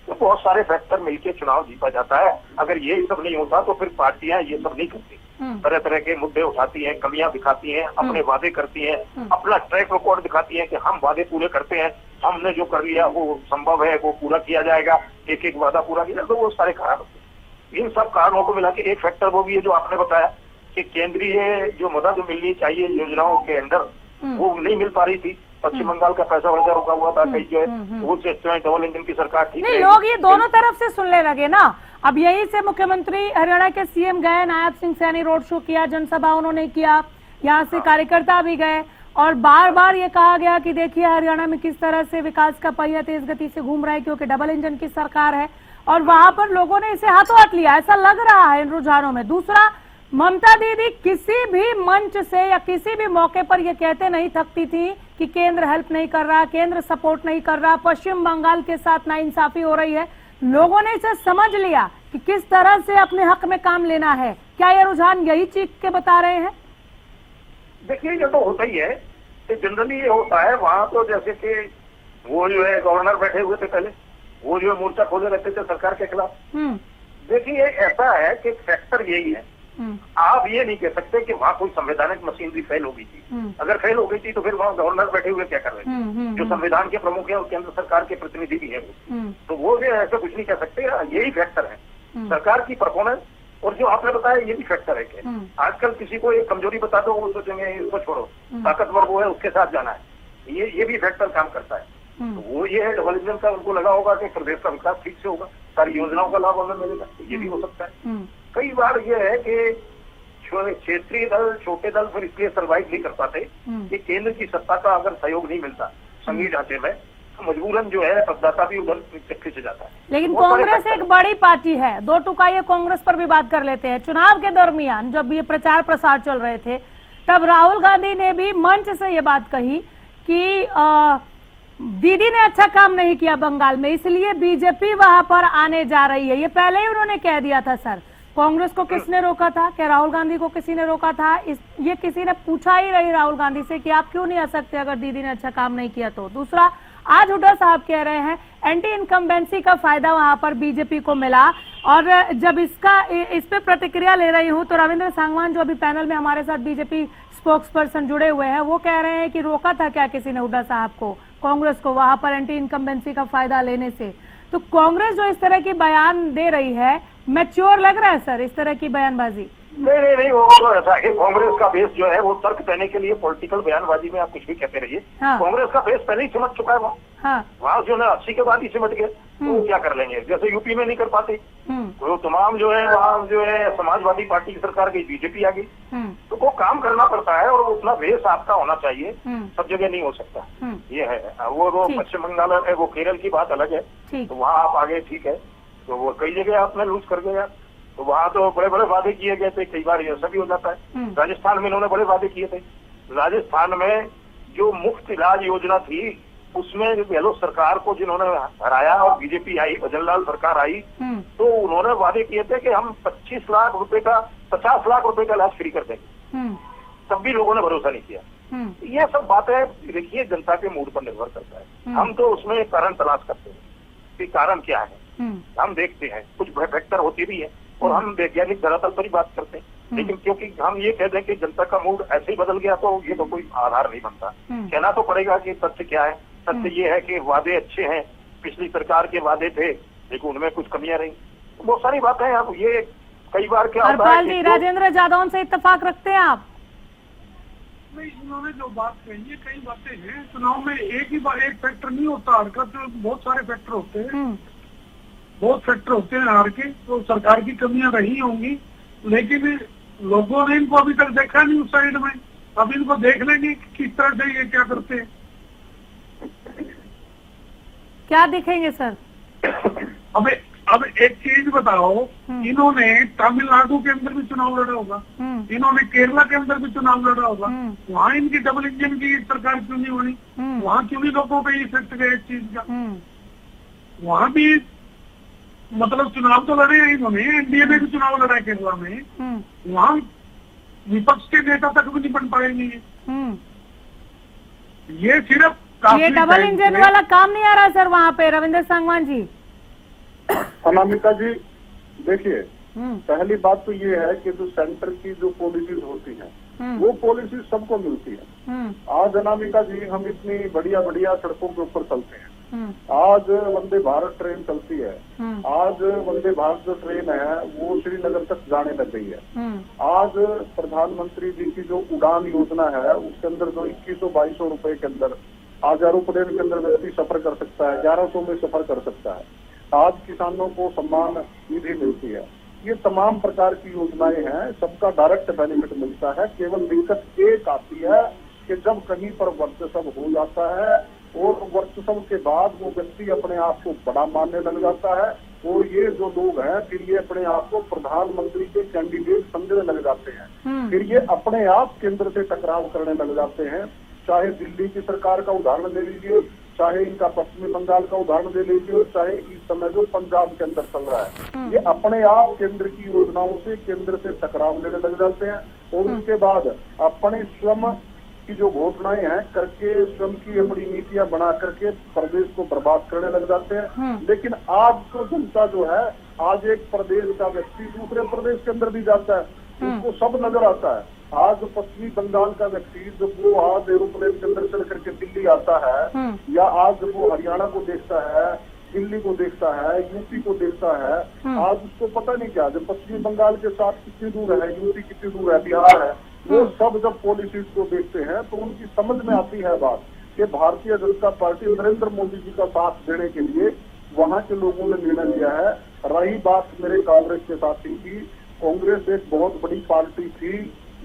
तो बहुत सारे फैक्टर मिलकर चुनाव जीता जाता है। अगर ये सब नहीं होता तो फिर पार्टियां ये सब नहीं करती, तरह तरह के मुद्दे उठाती हैं, कमियां दिखाती हैं, अपने वादे करती हैं, अपना ट्रैक रिकॉर्ड दिखाती हैं कि हम वादे पूरे करते हैं, हमने जो कर लिया वो संभव है, वो पूरा किया जाएगा, एक एक वादा पूरा किया। तो वो सारे कारण होते हैं। इन सब कारणों को मिला के एक फैक्टर वो भी है जो आपने बताया कि केंद्रीय जो मदद मिलनी चाहिए योजनाओं के अंदर वो नहीं मिल पा रही थी। पश्चिम बंगाल का पैसा वैसा रुका हुआ था, कई जो है वो डबल इंजन की सरकार ठीक नहीं, लोग ये दोनों तरफ से सुनने लगे ना। अब यहीं से मुख्यमंत्री हरियाणा के CM गए, नायब सिंह सैनी रोड शो किया, जनसभा उन्होंने किया, यहाँ से कार्यकर्ता भी गए और बार बार ये कहा गया कि देखिए हरियाणा में किस तरह से विकास का पहिया तेज गति से घूम रहा है क्योंकि डबल इंजन की सरकार है। और वहां पर लोगों ने इसे हाथों हाथ लिया, ऐसा लग रहा है इन रुझानों में। दूसरा, ममता दीदी किसी भी मंच से या किसी भी मौके पर ये कहते नहीं थकती थी कि केंद्र हेल्प नहीं कर रहा, केंद्र सपोर्ट नहीं कर रहा, पश्चिम बंगाल के साथ नाइंसाफी हो रही है। लोगों ने इसे समझ लिया कि किस तरह से अपने हक में काम लेना है। क्या ये रुझान यही चीख के बता रहे हैं? देखिए, ये तो होता ही है, जनरली ये होता है। वहां तो जैसे कि वो जो है गवर्नर बैठे हुए थे पहले, वो जो है मोर्चा खोले रहते थे सरकार के खिलाफ। देखिए, ऐसा है कि फैक्टर यही है, आप ये नहीं कह सकते कि वहाँ कोई संवैधानिक मशीनरी फेल हो गई थी। अगर फेल हो गई थी तो फिर वहाँ गवर्नर बैठे हुए क्या कर रहे थे, जो संविधान के प्रमुख है और केंद्र सरकार के प्रतिनिधि भी है वो, तो वो जो ऐसा कुछ नहीं कह सकते। यही फैक्टर है सरकार की परफॉर्मेंस। और जो आपने बताया ये भी फैक्टर है कि आजकल किसी को एक कमजोरी बता दो वो सोचेंगे इसको छोड़ो, ताकतवर वो है उसके साथ जाना है। ये भी फैक्टर काम करता है। तो वो ये है डबल इंजन का, उनको लगा होगा कि प्रदेश का विकास ठीक से होगा, सारी योजनाओं का लाभ हमें मिलेगा, ये भी हो सकता है। कई बार ये है कि क्षेत्रीय दल, छोटे दल फिर इसलिए सर्वाइव नहीं कर पाते कि केंद्र की सत्ता का अगर सहयोग नहीं मिलता संघीय ढांचे में तो मजबूरन जो है मतदाता भी उधर खिंच जाता है। लेकिन कांग्रेस एक बड़ी पार्टी है, दो टुका ये कांग्रेस पर भी बात कर लेते हैं। चुनाव के दरमियान जब ये प्रचार प्रसार चल रहे थे तब राहुल गांधी ने भी मंच से ये बात कही कि दीदी ने अच्छा काम नहीं किया बंगाल में, इसलिए बीजेपी वहां पर आने जा रही है। ये पहले ही उन्होंने कह दिया था। सर, कांग्रेस को किसने रोका था? क्या राहुल गांधी को किसी ने रोका था? ये किसी ने पूछा ही नहीं राहुल गांधी से कि आप क्यों नहीं आ सकते अगर दीदी ने अच्छा काम नहीं किया तो। दूसरा, आज हुड्डा साहब कह रहे हैं एंटी इनकम्बेंसी का फायदा वहां पर बीजेपी को मिला। और जब इस पे प्रतिक्रिया ले रही हूं तो रविंद्र सांगवान जो अभी पैनल में हमारे साथ बीजेपी स्पोक्स पर्सन जुड़े हुए हैं वो कह रहे हैं कि रोका था क्या किसी ने हुड्डा साहब को, कांग्रेस को वहां पर एंटी इनकम्बेंसी का फायदा लेने से। तो कांग्रेस जो इस तरह की बयान दे रही है, मैच्योर लग रहा है सर इस तरह की बयानबाजी? नहीं, वो तो ऐसा है। कांग्रेस का बेस जो है वो तर्क देने के लिए पॉलिटिकल बयानबाजी में आप कुछ भी कहते रहिए। हाँ। कांग्रेस का बेस पहले ही सिमट चुका है वहाँ जो है 80 के बाद ही सिमट गए, तो क्या कर लेंगे? जैसे यूपी में नहीं कर पाते तो तमाम जो है वहाँ जो है समाजवादी पार्टी की सरकार गई, बीजेपी आ गई। तो वो काम करना पड़ता है और उतना बेस आपका होना चाहिए, सब जगह नहीं हो सकता। ये है वो पश्चिम बंगाल है, वो केरल की बात अलग है, तो वहाँ आप आगे ठीक है। तो वो कई जगह आपने लूज कर गया, तो वहाँ तो बड़े बड़े वादे किए गए थे, कई बार ऐसा भी हो जाता है। राजस्थान में इन्होंने बड़े वादे किए थे। राजस्थान में जो मुफ्त इलाज योजना थी उसमें गहलोत सरकार को जिन्होंने हराया और बीजेपी आई, भजनलाल सरकार आई, तो उन्होंने वादे किए थे कि हम 25 लाख रुपए का 50 लाख रुपए का इलाज फ्री कर देंगे। तब भी लोगों ने भरोसा नहीं किया। ये सब बातें देखिए जनता के मूड पर निर्भर करता है। हम तो उसमें कारण तलाश करते हैं कि कारण क्या है, हम देखते हैं, कुछ फैक्टर होती भी है और हम वैज्ञानिक धरातल पर ही बात करते हैं। लेकिन क्योंकि हम ये कह दें कि जनता का मूड ऐसे ही बदल गया तो ये तो कोई आधार नहीं बनता। कहना तो पड़ेगा कि तथ्य क्या है। तथ्य ये है कि वादे अच्छे हैं, पिछली सरकार के वादे थे लेकिन उनमें कुछ कमियां रही, तो बहुत सारी बातें हैं। अब ये कई बार क्या होता है कि राजेंद्र जादौन से इत्तेफाक रखते हैं आप? नहीं, इन्होंने जो बात कही है कई बातें हैं। चुनाव में एक फैक्टर नहीं होता, हार का तो बहुत सारे फैक्टर होते हैं, बहुत फैक्टर होते हैं हार के। तो सरकार की कमियां रही होंगी लेकिन लोगों ने इनको अभी तक देखा नहीं उस साइड में। अब इनको देख लेंगे किस तरह से ये क्या करते हैं। क्या दिखेंगे सर? अब एक चीज बताओ, इन्होंने तमिलनाडु के अंदर भी चुनाव लड़ा होगा, इन्होंने केरला के अंदर भी चुनाव लड़ा होगा, वहाँ इनकी डबल इंजन की सरकार क्यों नहीं बनी? वहाँ क्यों नहीं लोगों पे इफेक्ट गया इस चीज का? वहाँ भी मतलब चुनाव तो लड़े हैं इन्होंने, एनडीए में भी चुनाव लड़ा है केरला में, वहाँ विपक्ष के नेता तक भी नहीं बन पाएंगे। ये सिर्फ ये डबल इंजन वाला काम नहीं आ रहा सर वहाँ पे, रविंद्र सांगवान जी। अनामिका जी देखिए, पहली बात तो ये है कि जो सेंटर की जो पॉलिसीज होती हैं वो पॉलिसी सबको मिलती है। आज अनामिका जी हम इतनी बढ़िया बढ़िया सड़कों के ऊपर चलते हैं, आज वंदे भारत ट्रेन चलती है, आज वंदे भारत जो ट्रेन है वो श्रीनगर तक जाने लग गई है। आज प्रधानमंत्री जी की जो उड़ान योजना है उसके अंदर जो 2100-2200 रुपए के अंदर आज एरोप्लेन के अंदर व्यक्ति सफर कर सकता है, 1100 में सफर कर सकता है। आज किसानों को सम्मान निधि मिलती है। ये तमाम प्रकार की योजनाएं हैं, सबका डायरेक्ट बेनिफिट मिलता है। केवल दिक्कत एक आती है कि जब कहीं पर वर्चस्व हो जाता है और वर्चस्व के बाद वो व्यक्ति अपने आप को बड़ा मानने लग जाता है और ये जो लोग हैं फिर ये अपने आप को प्रधानमंत्री के कैंडिडेट समझने लग जाते हैं। फिर ये अपने आप केंद्र से टकराव करने लग जाते हैं। चाहे दिल्ली की सरकार का उदाहरण ले लीजिए, चाहे इनका पश्चिमी बंगाल का उदाहरण ले लीजिए, चाहे इस समय जो पंजाब के अंदर चल रहा है, ये अपने आप केंद्र की योजनाओं से केंद्र से टकराव लेने लग जाते हैं और उसके बाद अपने स्वयं की जो घोषणाएं हैं करके स्वयं की अपनी नीतियां बना करके प्रदेश को बर्बाद करने लग जाते हैं। लेकिन आज तो जनता जो है, आज एक प्रदेश का व्यक्ति दूसरे प्रदेश के अंदर भी जाता है, उसको सब नजर आता है। आज पश्चिमी बंगाल का व्यक्ति जब वो आज एरोप्लेन के अंदर चल करके दिल्ली आता है या आज जब वो हरियाणा को देखता है, दिल्ली को देखता है, यूपी को देखता है, आज उसको पता नहीं क्या जब पश्चिमी बंगाल के साथ कितनी दूर है, यूपी कितनी दूर है, बिहार है, वो सब जब पॉलिसीज को देखते हैं तो उनकी समझ में आती है बात कि भारतीय जनता पार्टी नरेंद्र मोदी जी का साथ देने के लिए वहाँ के लोगों ने निर्णय लिया है। रही बात मेरे कांग्रेस के साथी की, कांग्रेस एक बहुत बड़ी पार्टी थी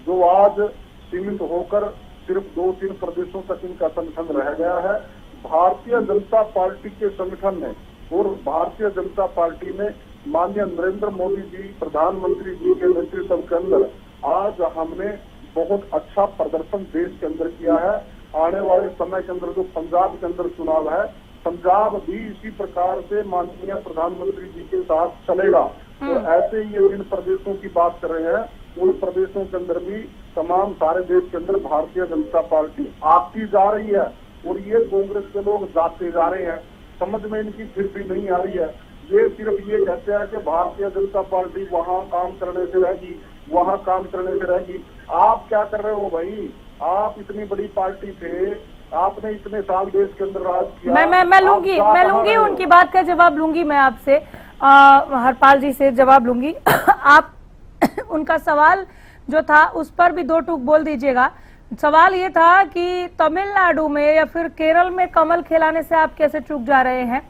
जो आज सीमित होकर सिर्फ 2-3 प्रदेशों तक इनका संगठन रह गया है। भारतीय जनता पार्टी के संगठन ने और भारतीय जनता पार्टी ने माननीय नरेंद्र मोदी जी प्रधानमंत्री जी के नेतृत्व के अंदर आज हमने बहुत अच्छा प्रदर्शन देश के अंदर किया है। आने वाले समय के अंदर जो पंजाब के अंदर चुनाव है, पंजाब भी इसी प्रकार से माननीय प्रधानमंत्री जी के साथ चलेगा। और ऐसे ही जिन प्रदेशों की बात कर रहे हैं उन प्रदेशों के अंदर भी तमाम सारे देश के अंदर भारतीय जनता पार्टी आती जा रही है और ये कांग्रेस के लोग जाते जा रहे हैं। समझ में इनकी फिर भी नहीं आ रही है। ये सिर्फ ये कहते हैं कि भारतीय जनता पार्टी वहाँ काम करने से रहेगी, वहाँ काम करने से रहेगी। आप क्या कर रहे हो भाई? आप इतनी बड़ी पार्टी थे, आपने इतने साल देश के अंदर राज किया। मैं लूंगी उनकी बात का जवाब लूंगी मैं आपसे, हरपाल जी से जवाब लूंगी। आप उनका सवाल जो था उस पर भी 2 टूक बोल दीजिएगा। सवाल ये था कि तमिलनाडु में या फिर केरल में कमल खिलाने से आप कैसे चूक जा रहे हैं?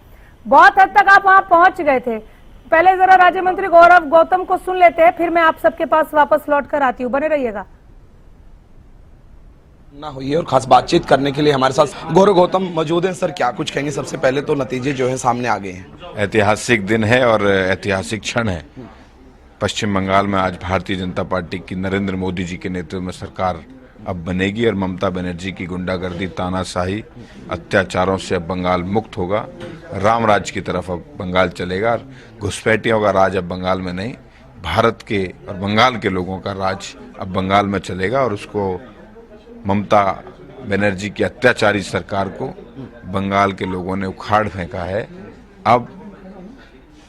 बहुत हद तक आप वहां पहुंच गए थे। पहले जरा राज्य मंत्री गौरव गौतम को सुन लेते हैं, फिर मैं आप सबके पास वापस लौट कर आती हूँ। बने रहिएगा ना हुई है और खास बातचीत करने के लिए हमारे साथ गौरव गौतम मौजूद हैं। सर क्या कुछ कहेंगे? सबसे पहले तो नतीजे जो है सामने आ गए हैं। ऐतिहासिक दिन है और ऐतिहासिक क्षण है। पश्चिम बंगाल में आज भारतीय जनता पार्टी की नरेंद्र मोदी जी के नेतृत्व में सरकार अब बनेगी और ममता बनर्जी की गुंडागर्दी, तानाशाही, अत्याचारों से अब बंगाल मुक्त होगा। राम राज की तरफ अब बंगाल चलेगा और घुसपैठियों का राज अब बंगाल में नहीं, भारत के और बंगाल के लोगों का राज अब बंगाल में चलेगा और उसको ममता बनर्जी की अत्याचारी सरकार को बंगाल के लोगों ने उखाड़ फेंका है। अब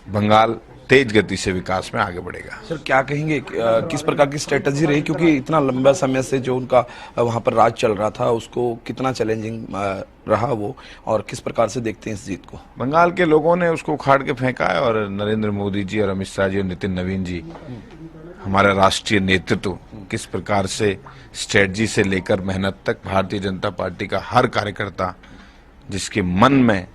बंगाल तेज गति से विकास में आगे बढ़ेगा। सर क्या कहेंगे किस प्रकार की स्ट्रेटजी रही, क्योंकि इतना लंबा समय से जो उनका वहां पर राज चल रहा था उसको कितना चैलेंजिंग रहा वो, और किस प्रकार से देखते हैं इस जीत को? बंगाल के लोगों ने उसको उखाड़ के फेंका है और नरेंद्र मोदी जी और अमित शाह जी और नितिन नवीन जी, हमारा राष्ट्रीय नेतृत्व किस प्रकार से स्ट्रेटजी से लेकर मेहनत तक, भारतीय जनता पार्टी का हर कार्यकर्ता जिसके मन में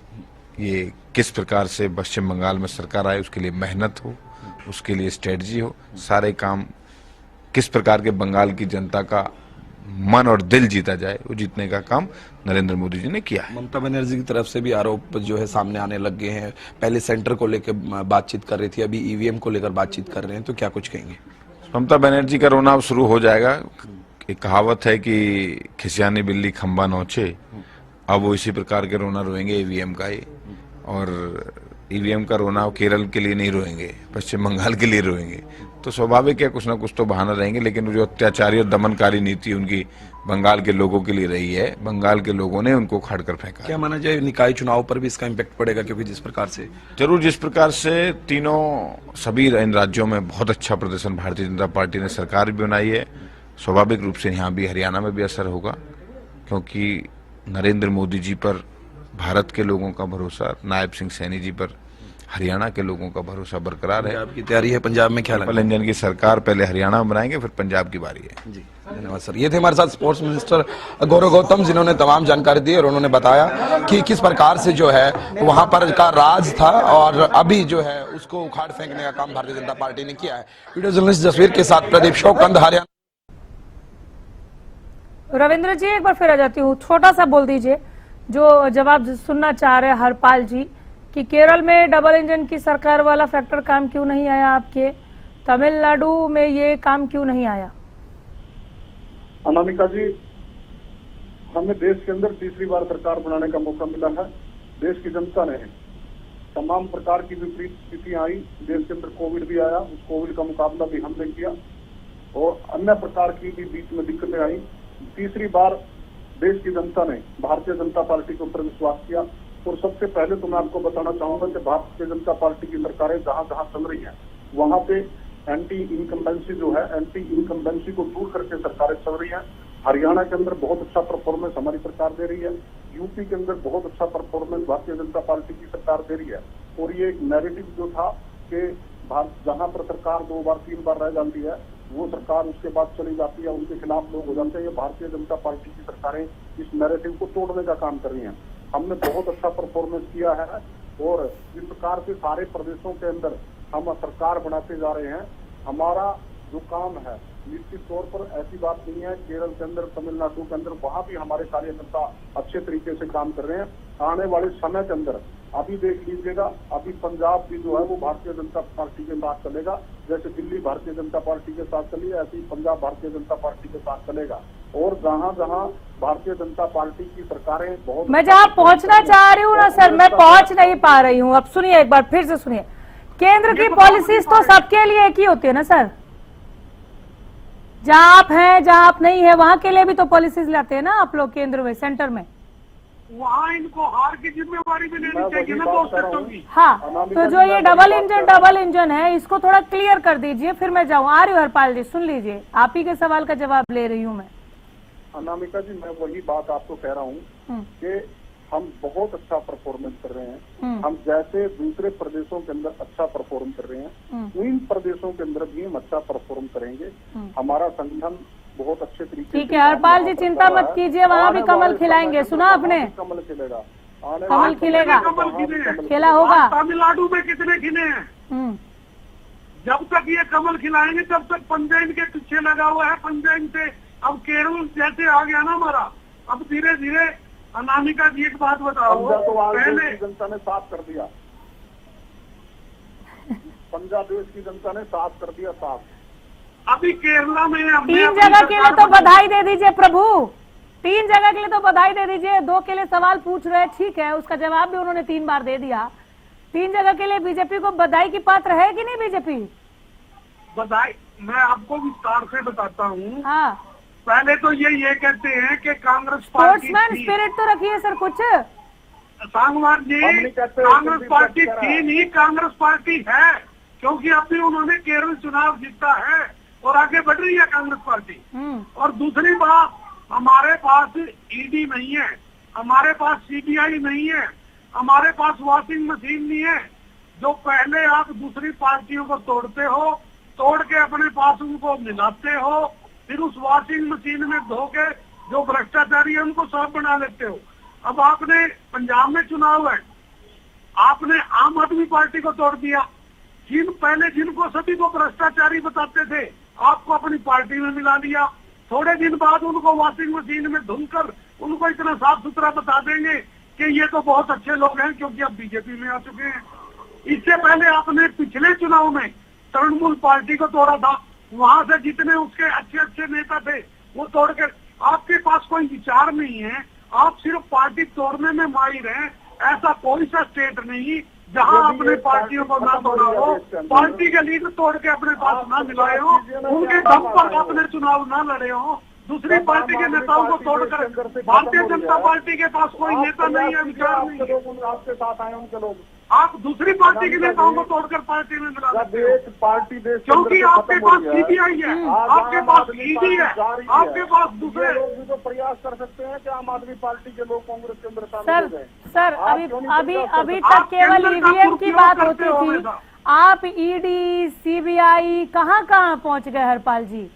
ये किस प्रकार से पश्चिम बंगाल में सरकार आए उसके लिए मेहनत हो, उसके लिए स्ट्रेटजी हो, सारे काम किस प्रकार के बंगाल की जनता का मन और दिल जीता जाए, वो जीतने का काम नरेंद्र मोदी जी ने किया है। ममता बनर्जी की तरफ से भी आरोप जो है सामने आने लग गए हैं। पहले सेंटर को लेकर बातचीत कर रही थी, अभी ईवीएम को लेकर बातचीत कर रहे हैं, तो क्या कुछ कहेंगे? ममता बनर्जी का रोना अब शुरू हो जाएगा। एक कहावत है कि खिसियानी बिल्ली खंबा नोचे, अब वो इसी प्रकार के रोना रोएंगे ईवीएम का ही। और ईवीएम का रोना केरल के लिए नहीं रोएंगे, पश्चिम बंगाल के लिए रोएंगे। तो स्वाभाविक है कुछ ना कुछ तो बहाना रहेंगे, लेकिन जो अत्याचारी और दमनकारी नीति उनकी बंगाल के लोगों के लिए रही है, बंगाल के लोगों ने उनको उखाड़ कर फेंका। क्या माना जाए निकाय चुनाव पर भी इसका इम्पैक्ट पड़ेगा? क्योंकि जिस प्रकार से जरूर, जिस प्रकार से सभी इन राज्यों में बहुत अच्छा प्रदर्शन भारतीय जनता पार्टी ने सरकार भी बनाई है, स्वाभाविक रूप से यहाँ भी हरियाणा में भी असर होगा, क्योंकि नरेंद्र मोदी जी पर भारत के लोगों का भरोसा, नायब सिंह सैनी जी पर हरियाणा के लोगों का भरोसा बरकरार है। आपकी तैयारी है पंजाब में? क्या डबल इंजन की सरकार पहले हरियाणा में बनाएंगे, फिर पंजाब की बारी है। जी धन्यवाद सर। ये थे हमारे साथ स्पोर्ट्स मिनिस्टर गौरव गौतम, जिन्होंने तमाम जानकारी दी और उन्होंने बताया कि किस प्रकार से जो है वहां पर का राज था और अभी जो है उसको उखाड़ फेंकने का काम भारतीय जनता पार्टी ने किया है। वीडियो जर्नलिस्ट जसवीर के साथ प्रदीप शोकंद, हरियाणा। रविंद्र जी एक बार फिर आ जाती हूँ, छोटा सा बोल दीजिए जो जवाब सुनना चाह रहे हैं हरपाल जी कि केरल में डबल इंजन की सरकार वाला फैक्टर काम क्यों नहीं आया आपके, तमिलनाडु में ये काम क्यों नहीं आया? अनामिका जी, हमें देश के अंदर तीसरी बार सरकार बनाने का मौका मिला है। देश की जनता ने तमाम प्रकार की विपरीत स्थितियां आई, देश के अंदर कोविड भी आया, उस कोविड का मुकाबला भी हमने किया और अन्य प्रकार की भी बीच में दिक्कतें आई। तीसरी बार देश की जनता ने भारतीय जनता पार्टी के ऊपर विश्वास किया और सबसे पहले तो मैं आपको बताना चाहूंगा कि भारतीय जनता पार्टी की सरकारें जहां जहां चल रही हैं वहां पे एंटी इनकम्बेंसी जो है, एंटी इनकम्बेंसी को दूर करके सरकारें चल रही हैं। हरियाणा के अंदर बहुत अच्छा परफॉर्मेंस हमारी सरकार दे रही है, यूपी के अंदर बहुत अच्छा परफॉर्मेंस भारतीय जनता पार्टी की सरकार दे रही है। और ये एक नैरेटिव जो था कि जहां पर सरकार 2 बार 3 बार रह जाती है वो सरकार उसके बाद चली जाती है, उनके खिलाफ लोग हो जाते हैं, ये भारतीय जनता पार्टी की सरकारें इस नैरेटिव को तोड़ने का काम कर रही हैं। हमने बहुत अच्छा परफॉर्मेंस किया है और इस प्रकार से सारे प्रदेशों के अंदर हम सरकार बनाते जा रहे हैं। हमारा जो काम है निश्चित तौर पर ऐसी बात नहीं है, केरल के अंदर, तमिलनाडु के अंदर वहां भी हमारे कार्यकर्ता अच्छे तरीके से काम कर रहे हैं। आने वाले समय के अंदर अभी देख लीजिएगा, अभी पंजाब भी जो है वो भारतीय जनता पार्टी के साथ चलेगा, जैसे दिल्ली भारतीय जनता पार्टी के साथ चली है ऐसे ही पंजाब भारतीय जनता पार्टी के साथ चलेगा। और जहां जहां भारतीय जनता पार्टी की सरकारें बहुत, मैं जहां पहुंचना चाह रही हूँ ना सर, मैं पहुंच नहीं पा रही हूँ। अब सुनिए, एक बार फिर से सुनिए, केंद्र की पॉलिसीज तो सबके लिए एक ही होती है ना सर, जहां आप हैं जहां आप नहीं है वहां के लिए भी तो पॉलिसीज लाते हैं ना आप लोग केंद्र में, सेंटर में। वहाँ इनको हार की जिम्मेवारी भी लेनी चाहिए ना दोस्तों की। हाँ, तो जो ये डबल इंजन है इसको थोड़ा क्लियर कर दीजिए, फिर मैं जाऊँ। आ रही हूँ हरपाल जी, सुन लीजिए, आप ही के सवाल का जवाब ले रही हूँ मैं। अनामिका जी, मैं वही बात आपको कह रहा हूँ कि हम बहुत अच्छा परफॉर्मेंस कर रहे हैं। हम जैसे दूसरे प्रदेशों के अंदर अच्छा परफॉर्म कर रहे हैं, इन प्रदेशों के अंदर भी हम अच्छा परफॉर्म करेंगे। हमारा संगठन बहुत अच्छे तरीके। ठीक है हरपाल जी, चिंता मत कीजिए, वहाँ भी कमल खिलाएंगे। सुना आपने? कमल खिलेगा, कमल खिलेगा, खिला होगा। तमिलनाडु में कितने खिले हैं? जब तक ये कमल खिलाएंगे तब तक पंजाब के पीछे लगा हुआ है। पंजाब से अब केरल जैसे आ गया ना हमारा, अब धीरे धीरे। अनामिका जी एक बात बताओ, पहले जनता ने साफ कर दिया, पंजाब देश की जनता ने साफ कर दिया, साफ। अभी केरला में 3 जगह के लिए तो बधाई दे दीजिए प्रभु, 3 जगह के लिए तो बधाई दे दीजिए। 2 के लिए सवाल पूछ रहे हैं, ठीक है, उसका जवाब भी उन्होंने 3 बार दे दिया। 3 जगह के लिए बीजेपी को बधाई की पात्र है कि नहीं बीजेपी? बधाई मैं आपको विस्तार से बताता हूँ। हाँ, पहले तो ये कहते हैं कि कांग्रेस पार्टी स्पिरिट तो रखिए सर कुछ। सांगवान जी, कांग्रेस पार्टी थी नहीं, कांग्रेस पार्टी है, क्योंकि अभी उन्होंने केरल चुनाव जीता है और आगे बढ़ रही है कांग्रेस पार्टी। और दूसरी बात, हमारे पास ईडी नहीं है, हमारे पास सीबीआई नहीं है, हमारे पास वॉशिंग मशीन नहीं है। जो पहले आप दूसरी पार्टियों को तोड़ते हो, तोड़ के अपने पास उनको मिलाते हो, फिर उस वॉशिंग मशीन में धो के जो भ्रष्टाचारी है उनको साफ बना लेते हो। अब आपने पंजाब में चुनाव है, आपने आम आदमी पार्टी को तोड़ दिया। जिनको सभी को भ्रष्टाचारी बताते थे, आपको अपनी पार्टी में मिला लिया। थोड़े दिन बाद उनको वॉशिंग मशीन में धुलकर उनको इतना साफ सुथरा बता देंगे कि ये तो बहुत अच्छे लोग हैं क्योंकि अब बीजेपी में आ चुके हैं। इससे पहले आपने पिछले चुनाव में तृणमूल पार्टी को तोड़ा था, वहां से जितने उसके अच्छे अच्छे नेता थे वो तोड़कर, आपके पास कोई विचार नहीं है, आप सिर्फ पार्टी तोड़ने में माहिर हैं। ऐसा कोई सा स्टेट नहीं जहां अपने पार्टियों को ना तोड़ा हो, पार्टी के लीडर तोड़ के अपने पास ना मिलाए हो, उनके दम पर अपने चुनाव ना लड़े हो, दूसरी पार्टी के नेताओं को तोड़कर। भारतीय जनता पार्टी के पास कोई नेता नहीं है, विचार नहीं है, आपके साथ आए उनके लोग, आप दूसरी पार्टी के नेताओं को तोड़कर पार्टी में मिला देते हो। देश पार्टी देश क्योंकि आपके पास सीबीआई है, आपके पास ईडी है, आपके पास दूसरे लोग भी तो प्रयास कर सकते हैं कि आम आदमी पार्टी के लोग कांग्रेस के अंदर शामिल हो सर जाए। सर अभी तक केवल ईवीएम की बात होती थी, आप ईडी सीबीआई कहाँ पहुंच गए हरपाल जी?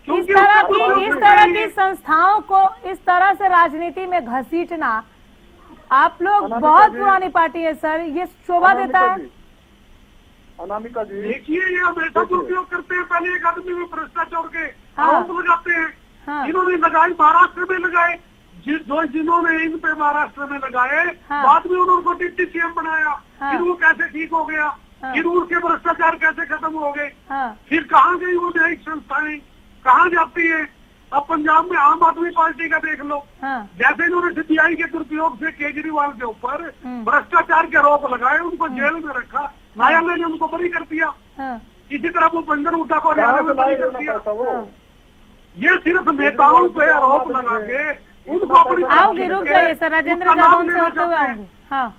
इस तरह की संस्थाओं को इस तरह से राजनीति में घसीटना, आप लोग बहुत पुरानी पार्टी है सर, ये शोभा देता है? अनामिका जी देखिए, ये हमेशा दुरुपयोग करते हैं। पहले एक आदमी में भ्रष्टाचार के आरोप लगाते हैं, इन्होंने लगाई महाराष्ट्र में लगाए, जिन्होंने इन पे महाराष्ट्र में लगाए, बाद में उन्होंने डिप्टी सीएम बनाया, फिर वो कैसे ठीक हो गया, फिर उसके भ्रष्टाचार कैसे खत्म हो गए, फिर कहाँ गई वो न्यायिक संस्थाएं, कहाँ जाती है? अब पंजाब में आम आदमी पार्टी का देख लो, जैसे इन्होंने सीबीआई के दुरुपयोग से केजरीवाल के ऊपर भ्रष्टाचार के आरोप लगाए, उनको जेल में रखा, न्यायालय ने उनको बरी कर दिया। इसी तरह वो बंदर उठा को न्यायालय में बरी कर दिया। ये सिर्फ नेताओं पे आरोप लगा के उनको अपनी आओगे, रुक जाइए सर, राजेंद्र जादौन से होते हुए आऊंगी। हाँ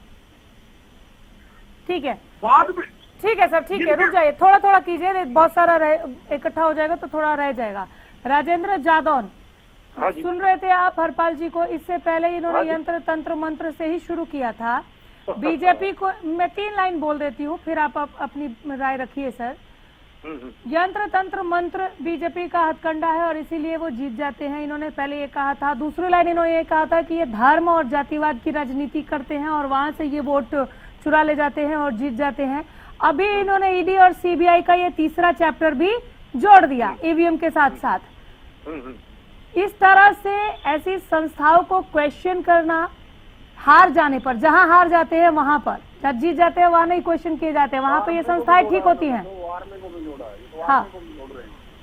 ठीक है, बाद में ठीक है सर, ठीक है, रुक जाइए, थोड़ा थोड़ा कीजिए, बहुत सारा इकट्ठा हो जाएगा तो थोड़ा रह जाएगा। राजेंद्र जादौन, सुन रहे थे आप हरपाल जी को? इससे पहले इन्होंने यंत्र तंत्र मंत्र से ही शुरू किया था बीजेपी को। मैं 3 लाइन बोल देती हूँ, फिर आप अपनी राय रखिए सर। यंत्र तंत्र मंत्र बीजेपी का हथकंडा है और इसीलिए वो जीत जाते हैं, इन्होंने पहले ये कहा था। दूसरी लाइन इन्होंने ये कहा था कि ये धर्म और जातिवाद की राजनीति करते हैं और वहां से ये वोट चुरा ले जाते हैं और जीत जाते हैं। अभी इन्होंने ईडी और सीबीआई का ये तीसरा चैप्टर भी जोड़ दिया ईवीएम के साथ साथ। इस तरह से ऐसी संस्थाओं को क्वेश्चन करना, हार जाने पर, जहां हार जाते हैं वहां पर, जब जीत जाते हैं वहां नहीं क्वेश्चन किए जाते हैं, वहां पर ये संस्थाएं ठीक होती हैं।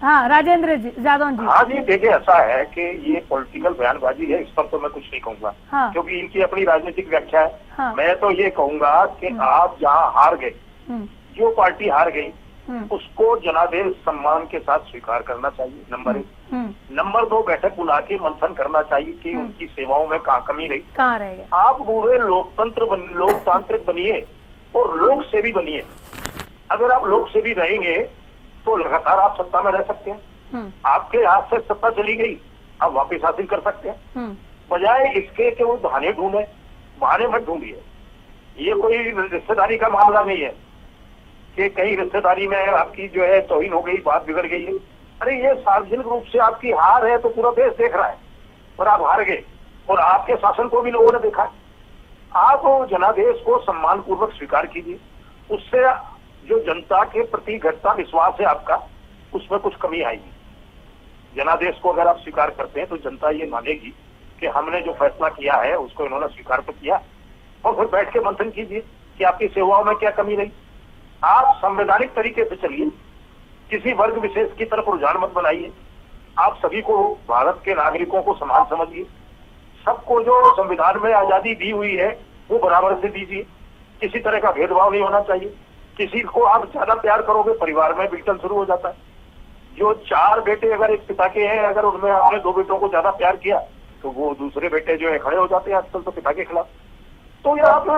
हाँ राजेंद्र जी, जादौन जी। हाँ जी, देखिए ऐसा है कि ये पॉलिटिकल बयानबाजी है, इस पर तो मैं कुछ नहीं कहूंगा, क्योंकि इनकी अपनी राजनीतिक व्याख्या है। मैं तो ये कहूंगा कि आप जहाँ हार गए, जो पार्टी हार गई उसको जनादेश सम्मान के साथ स्वीकार करना चाहिए, नंबर 1। नंबर 2, बैठक बुला के मंथन करना चाहिए कि उनकी सेवाओं में कहाँ कमी रही, कहाँ रह गए। आप पूरे लोकतांत्रिक बनिए और लोक सेवी बनिए। अगर आप लोक सेवी रहेंगे तो लगातार आप सत्ता में रह सकते हैं। आपके हाथ से सत्ता चली गई, आप वापस हासिल कर सकते हैं, बजाय इसके कि वो बहाने ढूंढे। बहाने मत ढूंढिए, ये कोई रिश्तेदारी का मामला नहीं है कि कहीं रिश्तेदारी में आपकी जो है तौहीन हो गई, बात बिगड़ गई है। अरे ये सार्वजनिक रूप से आपकी हार है तो पूरा देश देख रहा है, और आप हार गए और आपके शासन को भी लोगों ने देखा है। आप जनादेश को सम्मान पूर्वक स्वीकार कीजिए, उससे जो जनता के प्रति घटता विश्वास है आपका, उसमें कुछ कमी आएगी। जनादेश को अगर आप स्वीकार करते हैं तो जनता ये मानेगी कि हमने जो फैसला किया है उसको इन्होंने स्वीकार तो किया, और फिर बैठ के मंथन कीजिए कि आपकी सेवाओं में क्या कमी रही। आप संवैधानिक तरीके से चलिए, किसी वर्ग विशेष की तरफ रुझान मत बनाइए। आप सभी को, भारत के नागरिकों को समान समझिए। सबको जो संविधान में आजादी दी हुई है वो बराबर से दीजिए, किसी तरह का भेदभाव नहीं होना चाहिए। किसी को आप ज्यादा प्यार करोगे, परिवार में बिल्कुल शुरू हो जाता है। जो 4 बेटे अगर एक पिता के हैं, अगर उनमें आपने 2 बेटों को ज्यादा प्यार किया तो वो दूसरे बेटे जो है खड़े हो जाते हैं आजकल तो पिता के खिलाफ। तो ये आप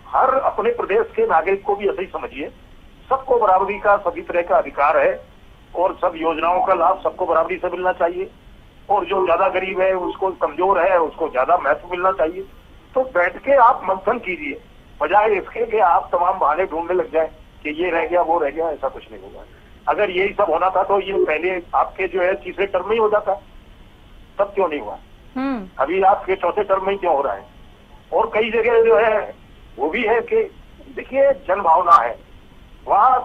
हर अपने प्रदेश के नागरिक को भी ऐसे ही समझिए, सबको बराबरी का सभी तरह का अधिकार है और सब योजनाओं का लाभ सबको बराबरी से मिलना चाहिए, और जो ज्यादा गरीब है, उसको कमजोर है, उसको ज्यादा महत्व मिलना चाहिए। तो बैठ के आप मंथन कीजिए, बजाय इसके कि आप तमाम बहाने ढूंढने लग जाए कि ये रह गया वो रह गया। ऐसा कुछ नहीं होगा। अगर यही सब होना था तो ये पहले आपके जो है तीसरे टर्म में ही हो जाता, तब क्यों नहीं हुआ? अभी आपके चौथे टर्म में ही क्यों हो रहा है? और कई जगह जो है वो भी है कि देखिए जन भावना है, वहाँ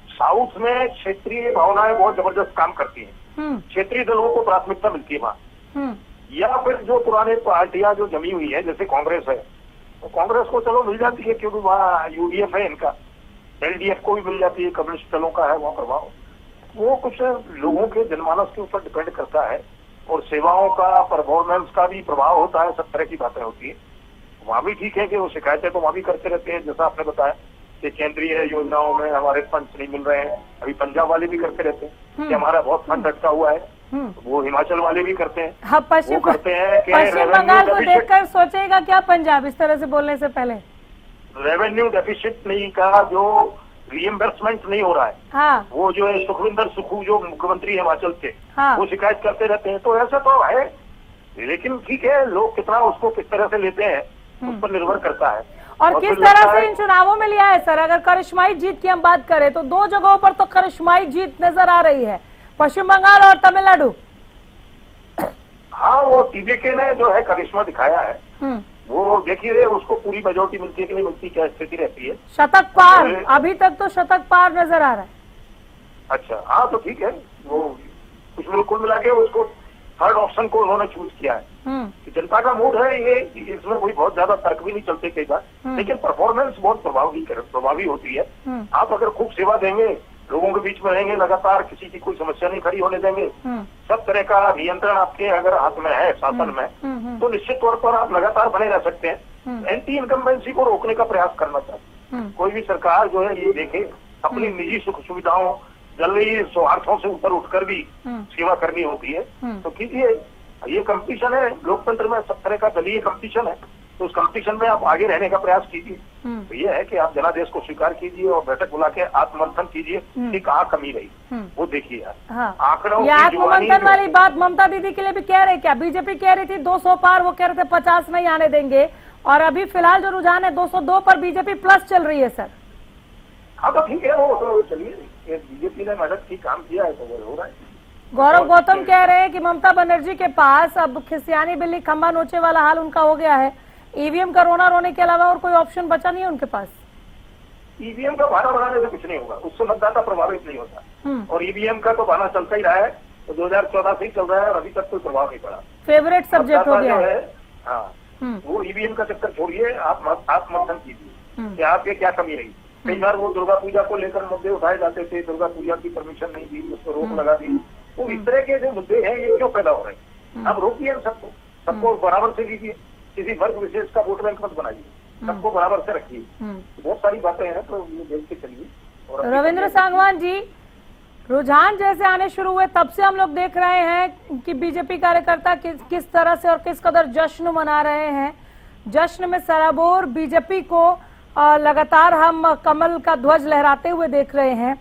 साउथ में क्षेत्रीय भावनाएं बहुत जबरदस्त काम करती हैं। क्षेत्रीय दलों को प्राथमिकता मिलती है वहाँ। या फिर जो पुराने पार्टियां जो जमी हुई है, जैसे कांग्रेस है, तो कांग्रेस को चलो मिल जाती है क्योंकि वहाँ यूडीएफ है इनका, एलडीएफ को भी मिल जाती है, कम्युनिस्ट दलों का है वहाँ प्रभाव। वो कुछ लोगों के जनमानस के ऊपर डिपेंड करता है और सेवाओं का, परफॉर्मेंस का भी प्रभाव होता है, सब तरह की बातें होती है। वहाँ भी ठीक है कि वो शिकायतें तो वहाँ भी करते रहते हैं, जैसा आपने बताया कि केंद्रीय योजनाओं में हमारे फंड नहीं मिल रहे हैं, अभी पंजाब वाले भी करते रहते हैं कि हमारा बहुत फंड अटका हुआ है, वो हिमाचल वाले भी करते हैं। हाँ, पश्चिम बंगाल को देखकर सोचेगा क्या पंजाब इस तरह से बोलने से पहले? रेवेन्यू डेफिसिट नहीं का जो रीएम्बर्समेंट नहीं हो रहा है, हाँ, वो जो है सुखविंदर सुक्खू जो मुख्यमंत्री हिमाचल के, हाँ, वो शिकायत करते रहते हैं। तो ऐसा तो है, लेकिन ठीक है, लोग कितना उसको किस तरह से लेते हैं उस पर निर्भर करता है। और किस तरह से इन चुनावों में लिया है सर? अगर करिश्माई जीत की हम बात करें तो 2 जगहों पर तो करिश्माई जीत नजर आ रही है, पश्चिम बंगाल और तमिलनाडु। हाँ, वो टीवीके ने जो है करिश्मा दिखाया है, वो देखिए उसको पूरी मेजोरिटी मिलती है कि नहीं मिलती, क्या स्थिति रहती है। शतक पार, अभी तक तो शतक पार नजर आ रहा है। अच्छा, हाँ तो ठीक है, वो कुछ कुल मिला के उसको थर्ड ऑप्शन को उन्होंने चूज किया है। कि जनता का मूड है ये, इसमें कोई बहुत ज्यादा तर्क भी नहीं चलते कई बार, लेकिन परफॉर्मेंस बहुत प्रभावी होती है। आप अगर खूब सेवा देंगे, लोगों के बीच में रहेंगे लगातार, किसी की कोई समस्या नहीं खड़ी होने देंगे, सब तरह का नियंत्रण आपके अगर हाथ में है, शासन में, तो निश्चित तौर पर आप लगातार बने रह सकते हैं। एंटी इनकम्बेंसी को रोकने का प्रयास करना चाहिए। कोई भी सरकार जो है ये देखे अपनी निजी सुख सुविधाओं, जल्दी स्वार्थों से ऊपर उठकर भी सेवा करनी होती है, तो कीजिए। ये कंपटीशन है लोकतंत्र में, सब तरह का दलीय कंपटीशन है, तो उस कंपटीशन में आप आगे रहने का प्रयास कीजिए। तो ये है कि आप जनादेश को स्वीकार कीजिए और बैठक बुला के आत्ममंथन कीजिए कि कहाँ कमी रही, वो देखिए यार। हाँ। आंकड़ों ये आत्ममंथन वाली बात ममता दीदी के लिए भी कह रहे क्या? बीजेपी कह रही थी 200 पार, वो कह रहे थे 50 नहीं आने देंगे, और अभी फिलहाल जो रुझान है 202 पर बीजेपी प्लस चल रही है सर। हाँ तो ठीक है, वो तो चलिए, बीजेपी ने मदद की, काम किया है तो वो हो रहा है। गौरव गौतम कह रहे हैं कि ममता बनर्जी के पास अब खिसियानी बिल्ली खंबा नोचे वाला हाल उनका हो गया है, ईवीएम का रोना रोने के अलावा और कोई ऑप्शन बचा नहीं है उनके पास। ईवीएम का बहाना बनाने से कुछ नहीं होगा, उससे मतदाता प्रभावित नहीं होता, और ईवीएम का तो बहाना चलता ही रहा है, तो 2014 से ही चल रहा है और अभी तक कोई प्रभाव नहीं पड़ा। फेवरेट सब्जेक्ट हो गया है। हाँ, वो ईवीएम का चक्कर छोड़िए, आप मंथन कीजिए कि आपके क्या कमी रही। कई बार वो दुर्गा पूजा को लेकर मुद्दे उठाए जाते थे, दुर्गा पूजा की परमिशन नहीं दी, उसको रोक लगा दी, तो इस तरह के जो मुद्दे हैं ये क्यों पैदा हो रहे हैं? आप रोकिए सबको बराबर से लीजिए, किसी वर्ग विशेष का वोट बैंक मत बनाइए, सबको बराबर से रखिए। बहुत सारी बातें हैं, तो ये देख के चलिए। रविंद्र सांगवान जी, रुझान जैसे आने शुरू हुए तब से हम लोग देख रहे हैं कि बीजेपी कार्यकर्ता किस तरह से और किस कदर जश्न मना रहे हैं। जश्न में सराबोर बीजेपी को लगातार हम कमल का ध्वज लहराते हुए देख रहे हैं।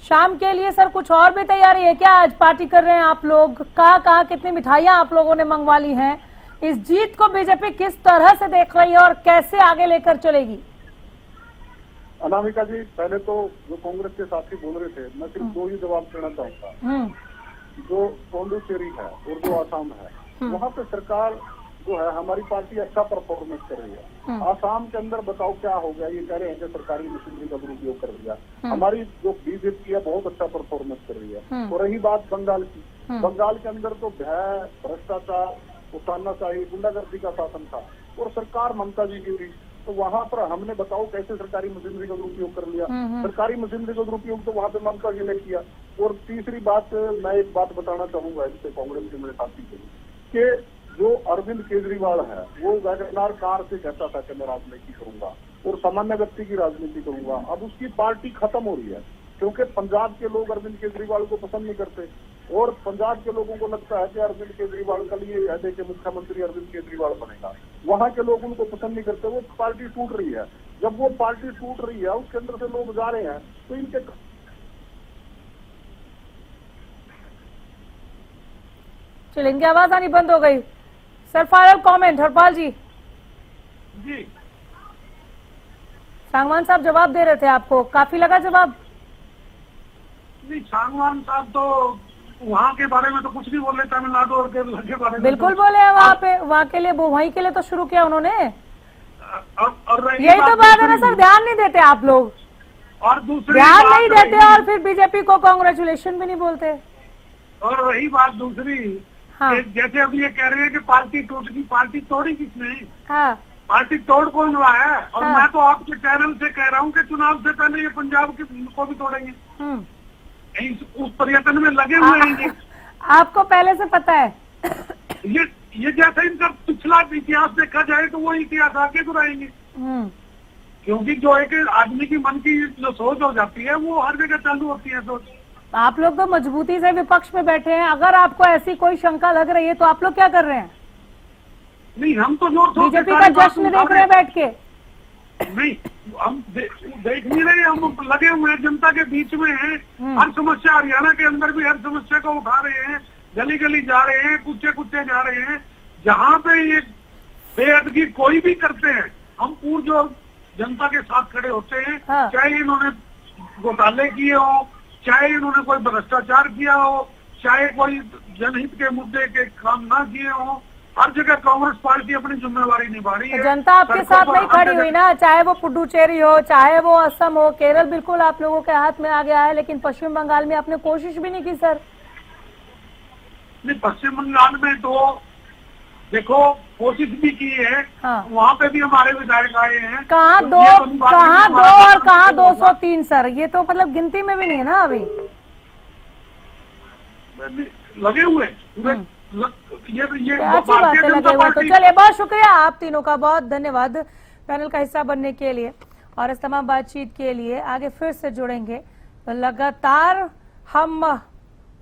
शाम के लिए सर कुछ और भी तैयारी है क्या? आज पार्टी कर रहे हैं आप लोग? कहाँ कितनी मिठाइयां आप लोगों ने मंगवा ली हैं? इस जीत को बीजेपी किस तरह से देख रही है और कैसे आगे लेकर चलेगी? अनामिका जी, पहले तो जो कांग्रेस के साथी बोल रहे थे, मैं सिर्फ 2 ही जवाब देना चाहूंगा। जो पौंडुचेरी है और जो आसाम है, वहाँ पे सरकार जो है हमारी पार्टी अच्छा परफॉर्मेंस कर रही है। आसाम के अंदर बताओ क्या हो गया, ये कह रहे हैं कि सरकारी मशीनरी का दुरुपयोग कर दिया। हमारी जो बीजेपी है बहुत अच्छा परफॉर्मेंस कर रही है। और रही बात बंगाल की, बंगाल के अंदर तो भय, भ्रष्टाचार, तानाशाही, गुंडागर्दी का शासन था और सरकार ममता जी की थी, तो वहाँ पर हमने बताओ कैसे सरकारी मशीनरी का दुरुपयोग कर लिया। सरकारी मशीनरी का दुरुपयोग तो वहाँ पे ममता जी ने किया। और तीसरी बात, मैं एक बात बताना चाहूंगा इससे कांग्रेस के मेरे साथी के लिए, कि जो अरविंद केजरीवाल है वो वैगनार कार से कहता था कि मैं राजनीति करूंगा और सामान्य व्यक्ति की राजनीति करूंगा। अब उसकी पार्टी खत्म हो रही है क्योंकि पंजाब के लोग अरविंद केजरीवाल को पसंद नहीं करते और पंजाब के लोगों को लगता है कि अरविंद केजरीवाल का लिए कहते कि मुख्यमंत्री अरविंद केजरीवाल बनेगा। वहाँ के लोग उनको पसंद नहीं करते, वो पार्टी टूट रही है। जब वो पार्टी टूट रही है, उसके अंदर से लोग जा रहे हैं, तो इनके चलिए, इनकी आवाज आनी बंद हो गई। सर फाइनल कमेंट हरपाल जी। जी सांगवान साहब जवाब दे रहे थे, आपको काफी लगा जवाब? नहीं, सांगवान साहब तो वहाँ के बारे में तो कुछ नहीं बोले, तमिलनाडु और केरला के बारे में बिल्कुल बोले हैं। वहाँ पे वहाँ के लिए वहीं के लिए तो शुरू किया उन्होंने। और यही तो बात है ना सर, ध्यान नहीं देते आप लोग, और दूसरी ध्यान नहीं देते और फिर बीजेपी को कांग्रेचुलेशन भी नहीं बोलते। और रही बात दूसरी, हाँ। जैसे अभी ये कह रहे हैं कि पार्टी टूट गई, पार्टी तोड़ी किसने? हाँ। पार्टी तोड़ कौन रहा है? और हाँ। मैं तो आपके चैनल से कह रहा हूँ कि चुनाव से पहले ये पंजाब को भी तोड़ेंगे। उस प्रयत्न में लगे हुए हैं ये। आपको पहले से पता है? ये जैसा इनका पिछला इतिहास देखा जाए तो वो इतिहास आगे दोहराएंगे, क्योंकि जो एक आदमी की मन की जो सोच हो जाती है वो हर जगह चालू होती है सोच। आप लोग तो मजबूती से विपक्ष में बैठे हैं, अगर आपको ऐसी कोई शंका लग रही है तो आप लोग क्या कर रहे हैं? नहीं, हम तो जोर शोर से बीजेपी का जश्न देख रहे हैं बैठ के। नहीं, हम देख नहीं रहे, हम लगे हुए हैं, जनता के बीच में हैं। हर समस्या, हरियाणा के अंदर भी हर समस्या को उठा रहे हैं, गली गली जा रहे हैं, कुत्ते जा रहे हैं। जहाँ पे ये बेअदबी कोई भी करते हैं, हम पूर्ण जो जनता के साथ खड़े होते हैं। हाँ। चाहे इन्होंने घोटाले किए हो, चाहे इन्होंने कोई भ्रष्टाचार किया हो, चाहे कोई जनहित के मुद्दे के काम ना किए हो, हर जगह कांग्रेस पार्टी अपनी जिम्मेवारी निभा रही है। जनता आपके साथ नहीं खड़ी हुई ना, चाहे वो पुडुचेरी हो, चाहे वो असम हो, केरल बिल्कुल आप लोगों के हाथ में आ गया है, लेकिन पश्चिम बंगाल में आपने कोशिश भी नहीं की सर। नहीं, पश्चिम बंगाल में तो देखो कोशिश भी की है। हाँ। वहाँ पे भी हमारे विधायक आए हैं। कहाँ तो दो और कहाँ 203 सर, ये तो मतलब गिनती में भी नहीं है ना अभी। लगे हुए ये अच्छी बात है, लगे हुए। तो चलिए, बहुत शुक्रिया आप तीनों का, बहुत धन्यवाद पैनल का हिस्सा बनने के लिए और इस तमाम बातचीत के लिए। आगे फिर से जुड़ेंगे, तो लगातार हम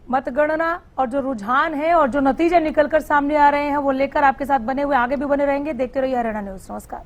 मतगणना और जो रुझान है और जो नतीजे निकलकर सामने आ रहे हैं वो लेकर आपके साथ बने हुए आगे भी बने रहेंगे। देखते रहिए हरियाणा न्यूज। नमस्कार।